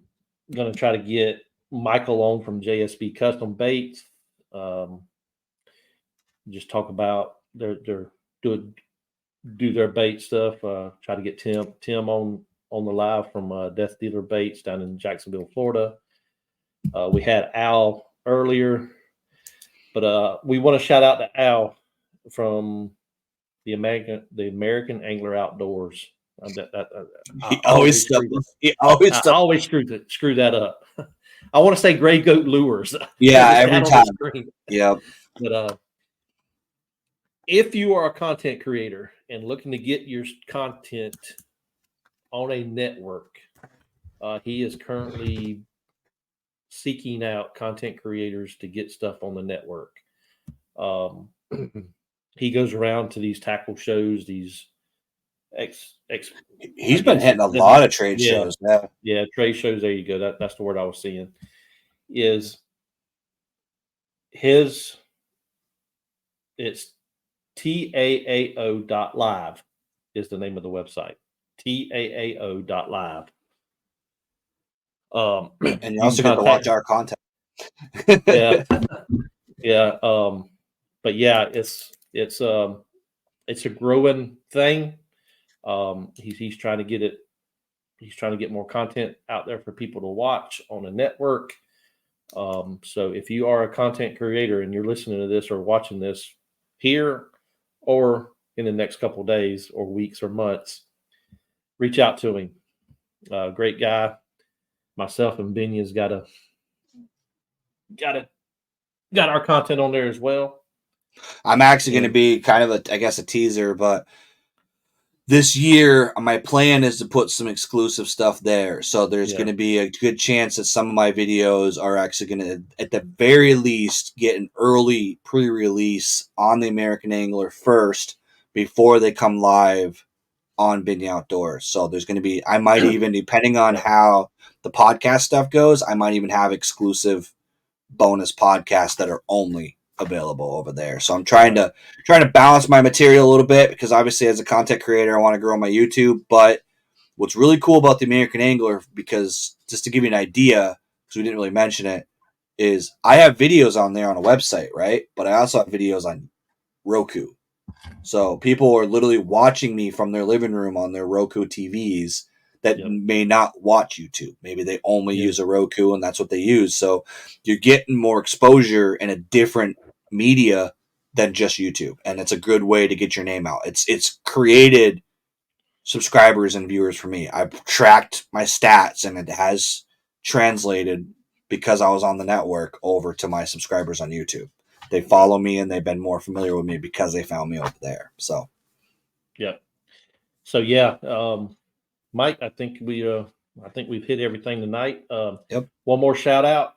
going to try to get Michael on from JSB Custom Baits. Just talk about their do their bait stuff. Try to get Tim on the live from Death Dealer Baits down in Jacksonville, Florida. We had Al earlier, but we want to shout out to Al from the American Angler Outdoors. I always screw that up. I want to say Gray Goat Lures. Yeah, every time. Yeah. But if you are a content creator and looking to get your content on a network, he is currently seeking out content creators to get stuff on the network. He goes around to these tackle shows, these he's been hitting a lot of trade shows. Yeah, trade shows. There you go. That's the word I was seeing. It's taao.live is the name of the website. taao.live. And you also get to watch our content. Yeah. But yeah, it's a growing thing. He's trying to get it. He's trying to get more content out there for people to watch on a network. So if you are a content creator and you're listening to this or watching this here or in the next couple of days or weeks or months, reach out to him. Great guy. Myself and Binya's got our content on there as well. I'm actually going to be kind of a teaser, but this year my plan is to put some exclusive stuff there. So there's going to be a good chance that some of my videos are actually going to, at the very least, get an early pre-release on the American Angler first before they come live on Binya Outdoors. So there's going to be, I might even, depending on how the podcast stuff goes, I might even have exclusive bonus podcasts that are only available over there. So I'm trying to balance my material a little bit, because obviously as a content creator I want to grow my YouTube. But what's really cool about the American Angler, because just to give you an idea, because we didn't really mention it, is I have videos on there on a website, right? But I also have videos on Roku. So people are literally watching me from their living room on their Roku TVs that may not watch YouTube. Maybe they only use a Roku and that's what they use. So you're getting more exposure in a different media than just YouTube. And it's a good way to get your name out. It's created subscribers and viewers for me. I've tracked my stats and it has translated, because I was on the network, over to my subscribers on YouTube. They follow me and they've been more familiar with me because they found me over there. So, Mike, I think we've hit everything tonight. One more shout out.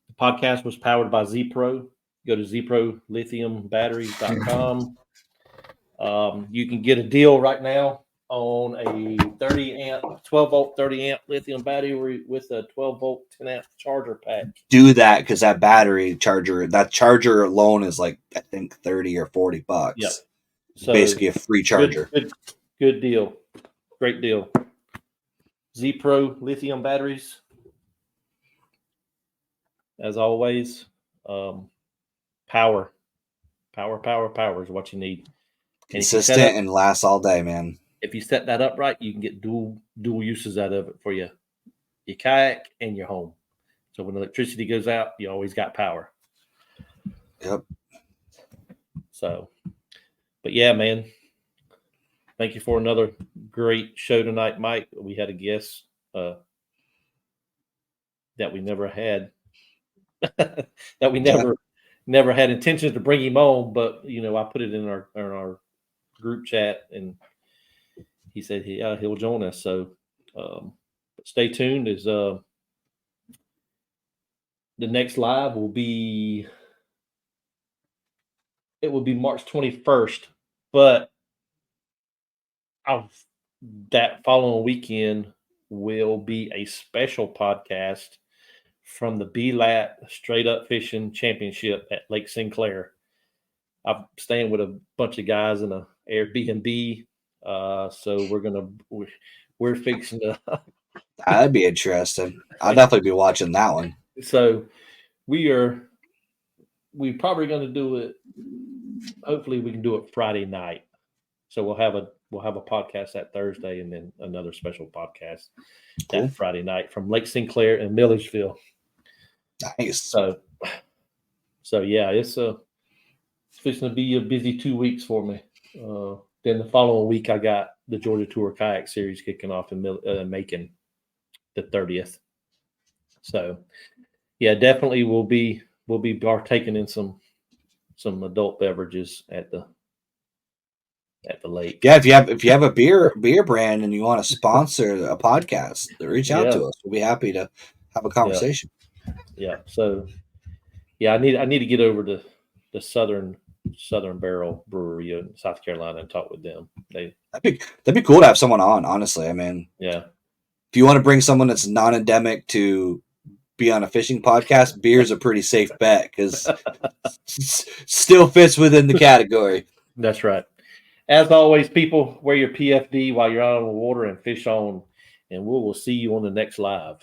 The podcast was powered by Z-Pro. Go to zprolithiumbatteries.com. You can get a deal right now on a 12 volt 30 amp lithium battery with a 12 volt 10 amp charger pack. Do that, because that charger alone is like, I think $30 or $40. Yep. So basically a free charger. Good deal. Great deal. Z-Pro lithium batteries. as always, power is what you need. And Consistent and lasts all day, man. If you set that up right, you can get dual uses out of it for your kayak and your home. So when electricity goes out, you always got power. Yep. So, but yeah, man. Thank you for another great show tonight, Mike. We had a guest that we never had, that we never had intentions to bring him on, but I put it in our group chat, and he said he'll join us. So stay tuned. As the next live will be March 21st, but that following weekend will be a special podcast from the B-Lat Straight Up Fishing Championship at Lake Sinclair. I'm staying with a bunch of guys in a Airbnb, so we're fixing to. That'd be interesting. I'll definitely be watching that one. So we're probably going to do it. Hopefully, we can do it Friday night. So we'll have a podcast that Thursday, and then another special podcast that Friday night from Lake Sinclair and Millersville. Nice. So yeah, it's fixing to be a busy 2 weeks for me. Then the following week, I got the Georgia Tour Kayak Series kicking off in Macon, the 30th. So yeah, definitely we'll be partaking in some adult beverages at the lake. Yeah, if you have a beer brand and you want to sponsor a podcast, reach out to us. We'll be happy to have a conversation. Yeah. So yeah, I need to get over to the Southern Barrel Brewery in South Carolina and talk with them. That'd be cool to have someone on, honestly. I mean, yeah. If you want to bring someone that's non-endemic to be on a fishing podcast, beer's a pretty safe bet because still fits within the category. That's right. As always, people, wear your PFD while you're out on the water and fish on, and we will see you on the next live.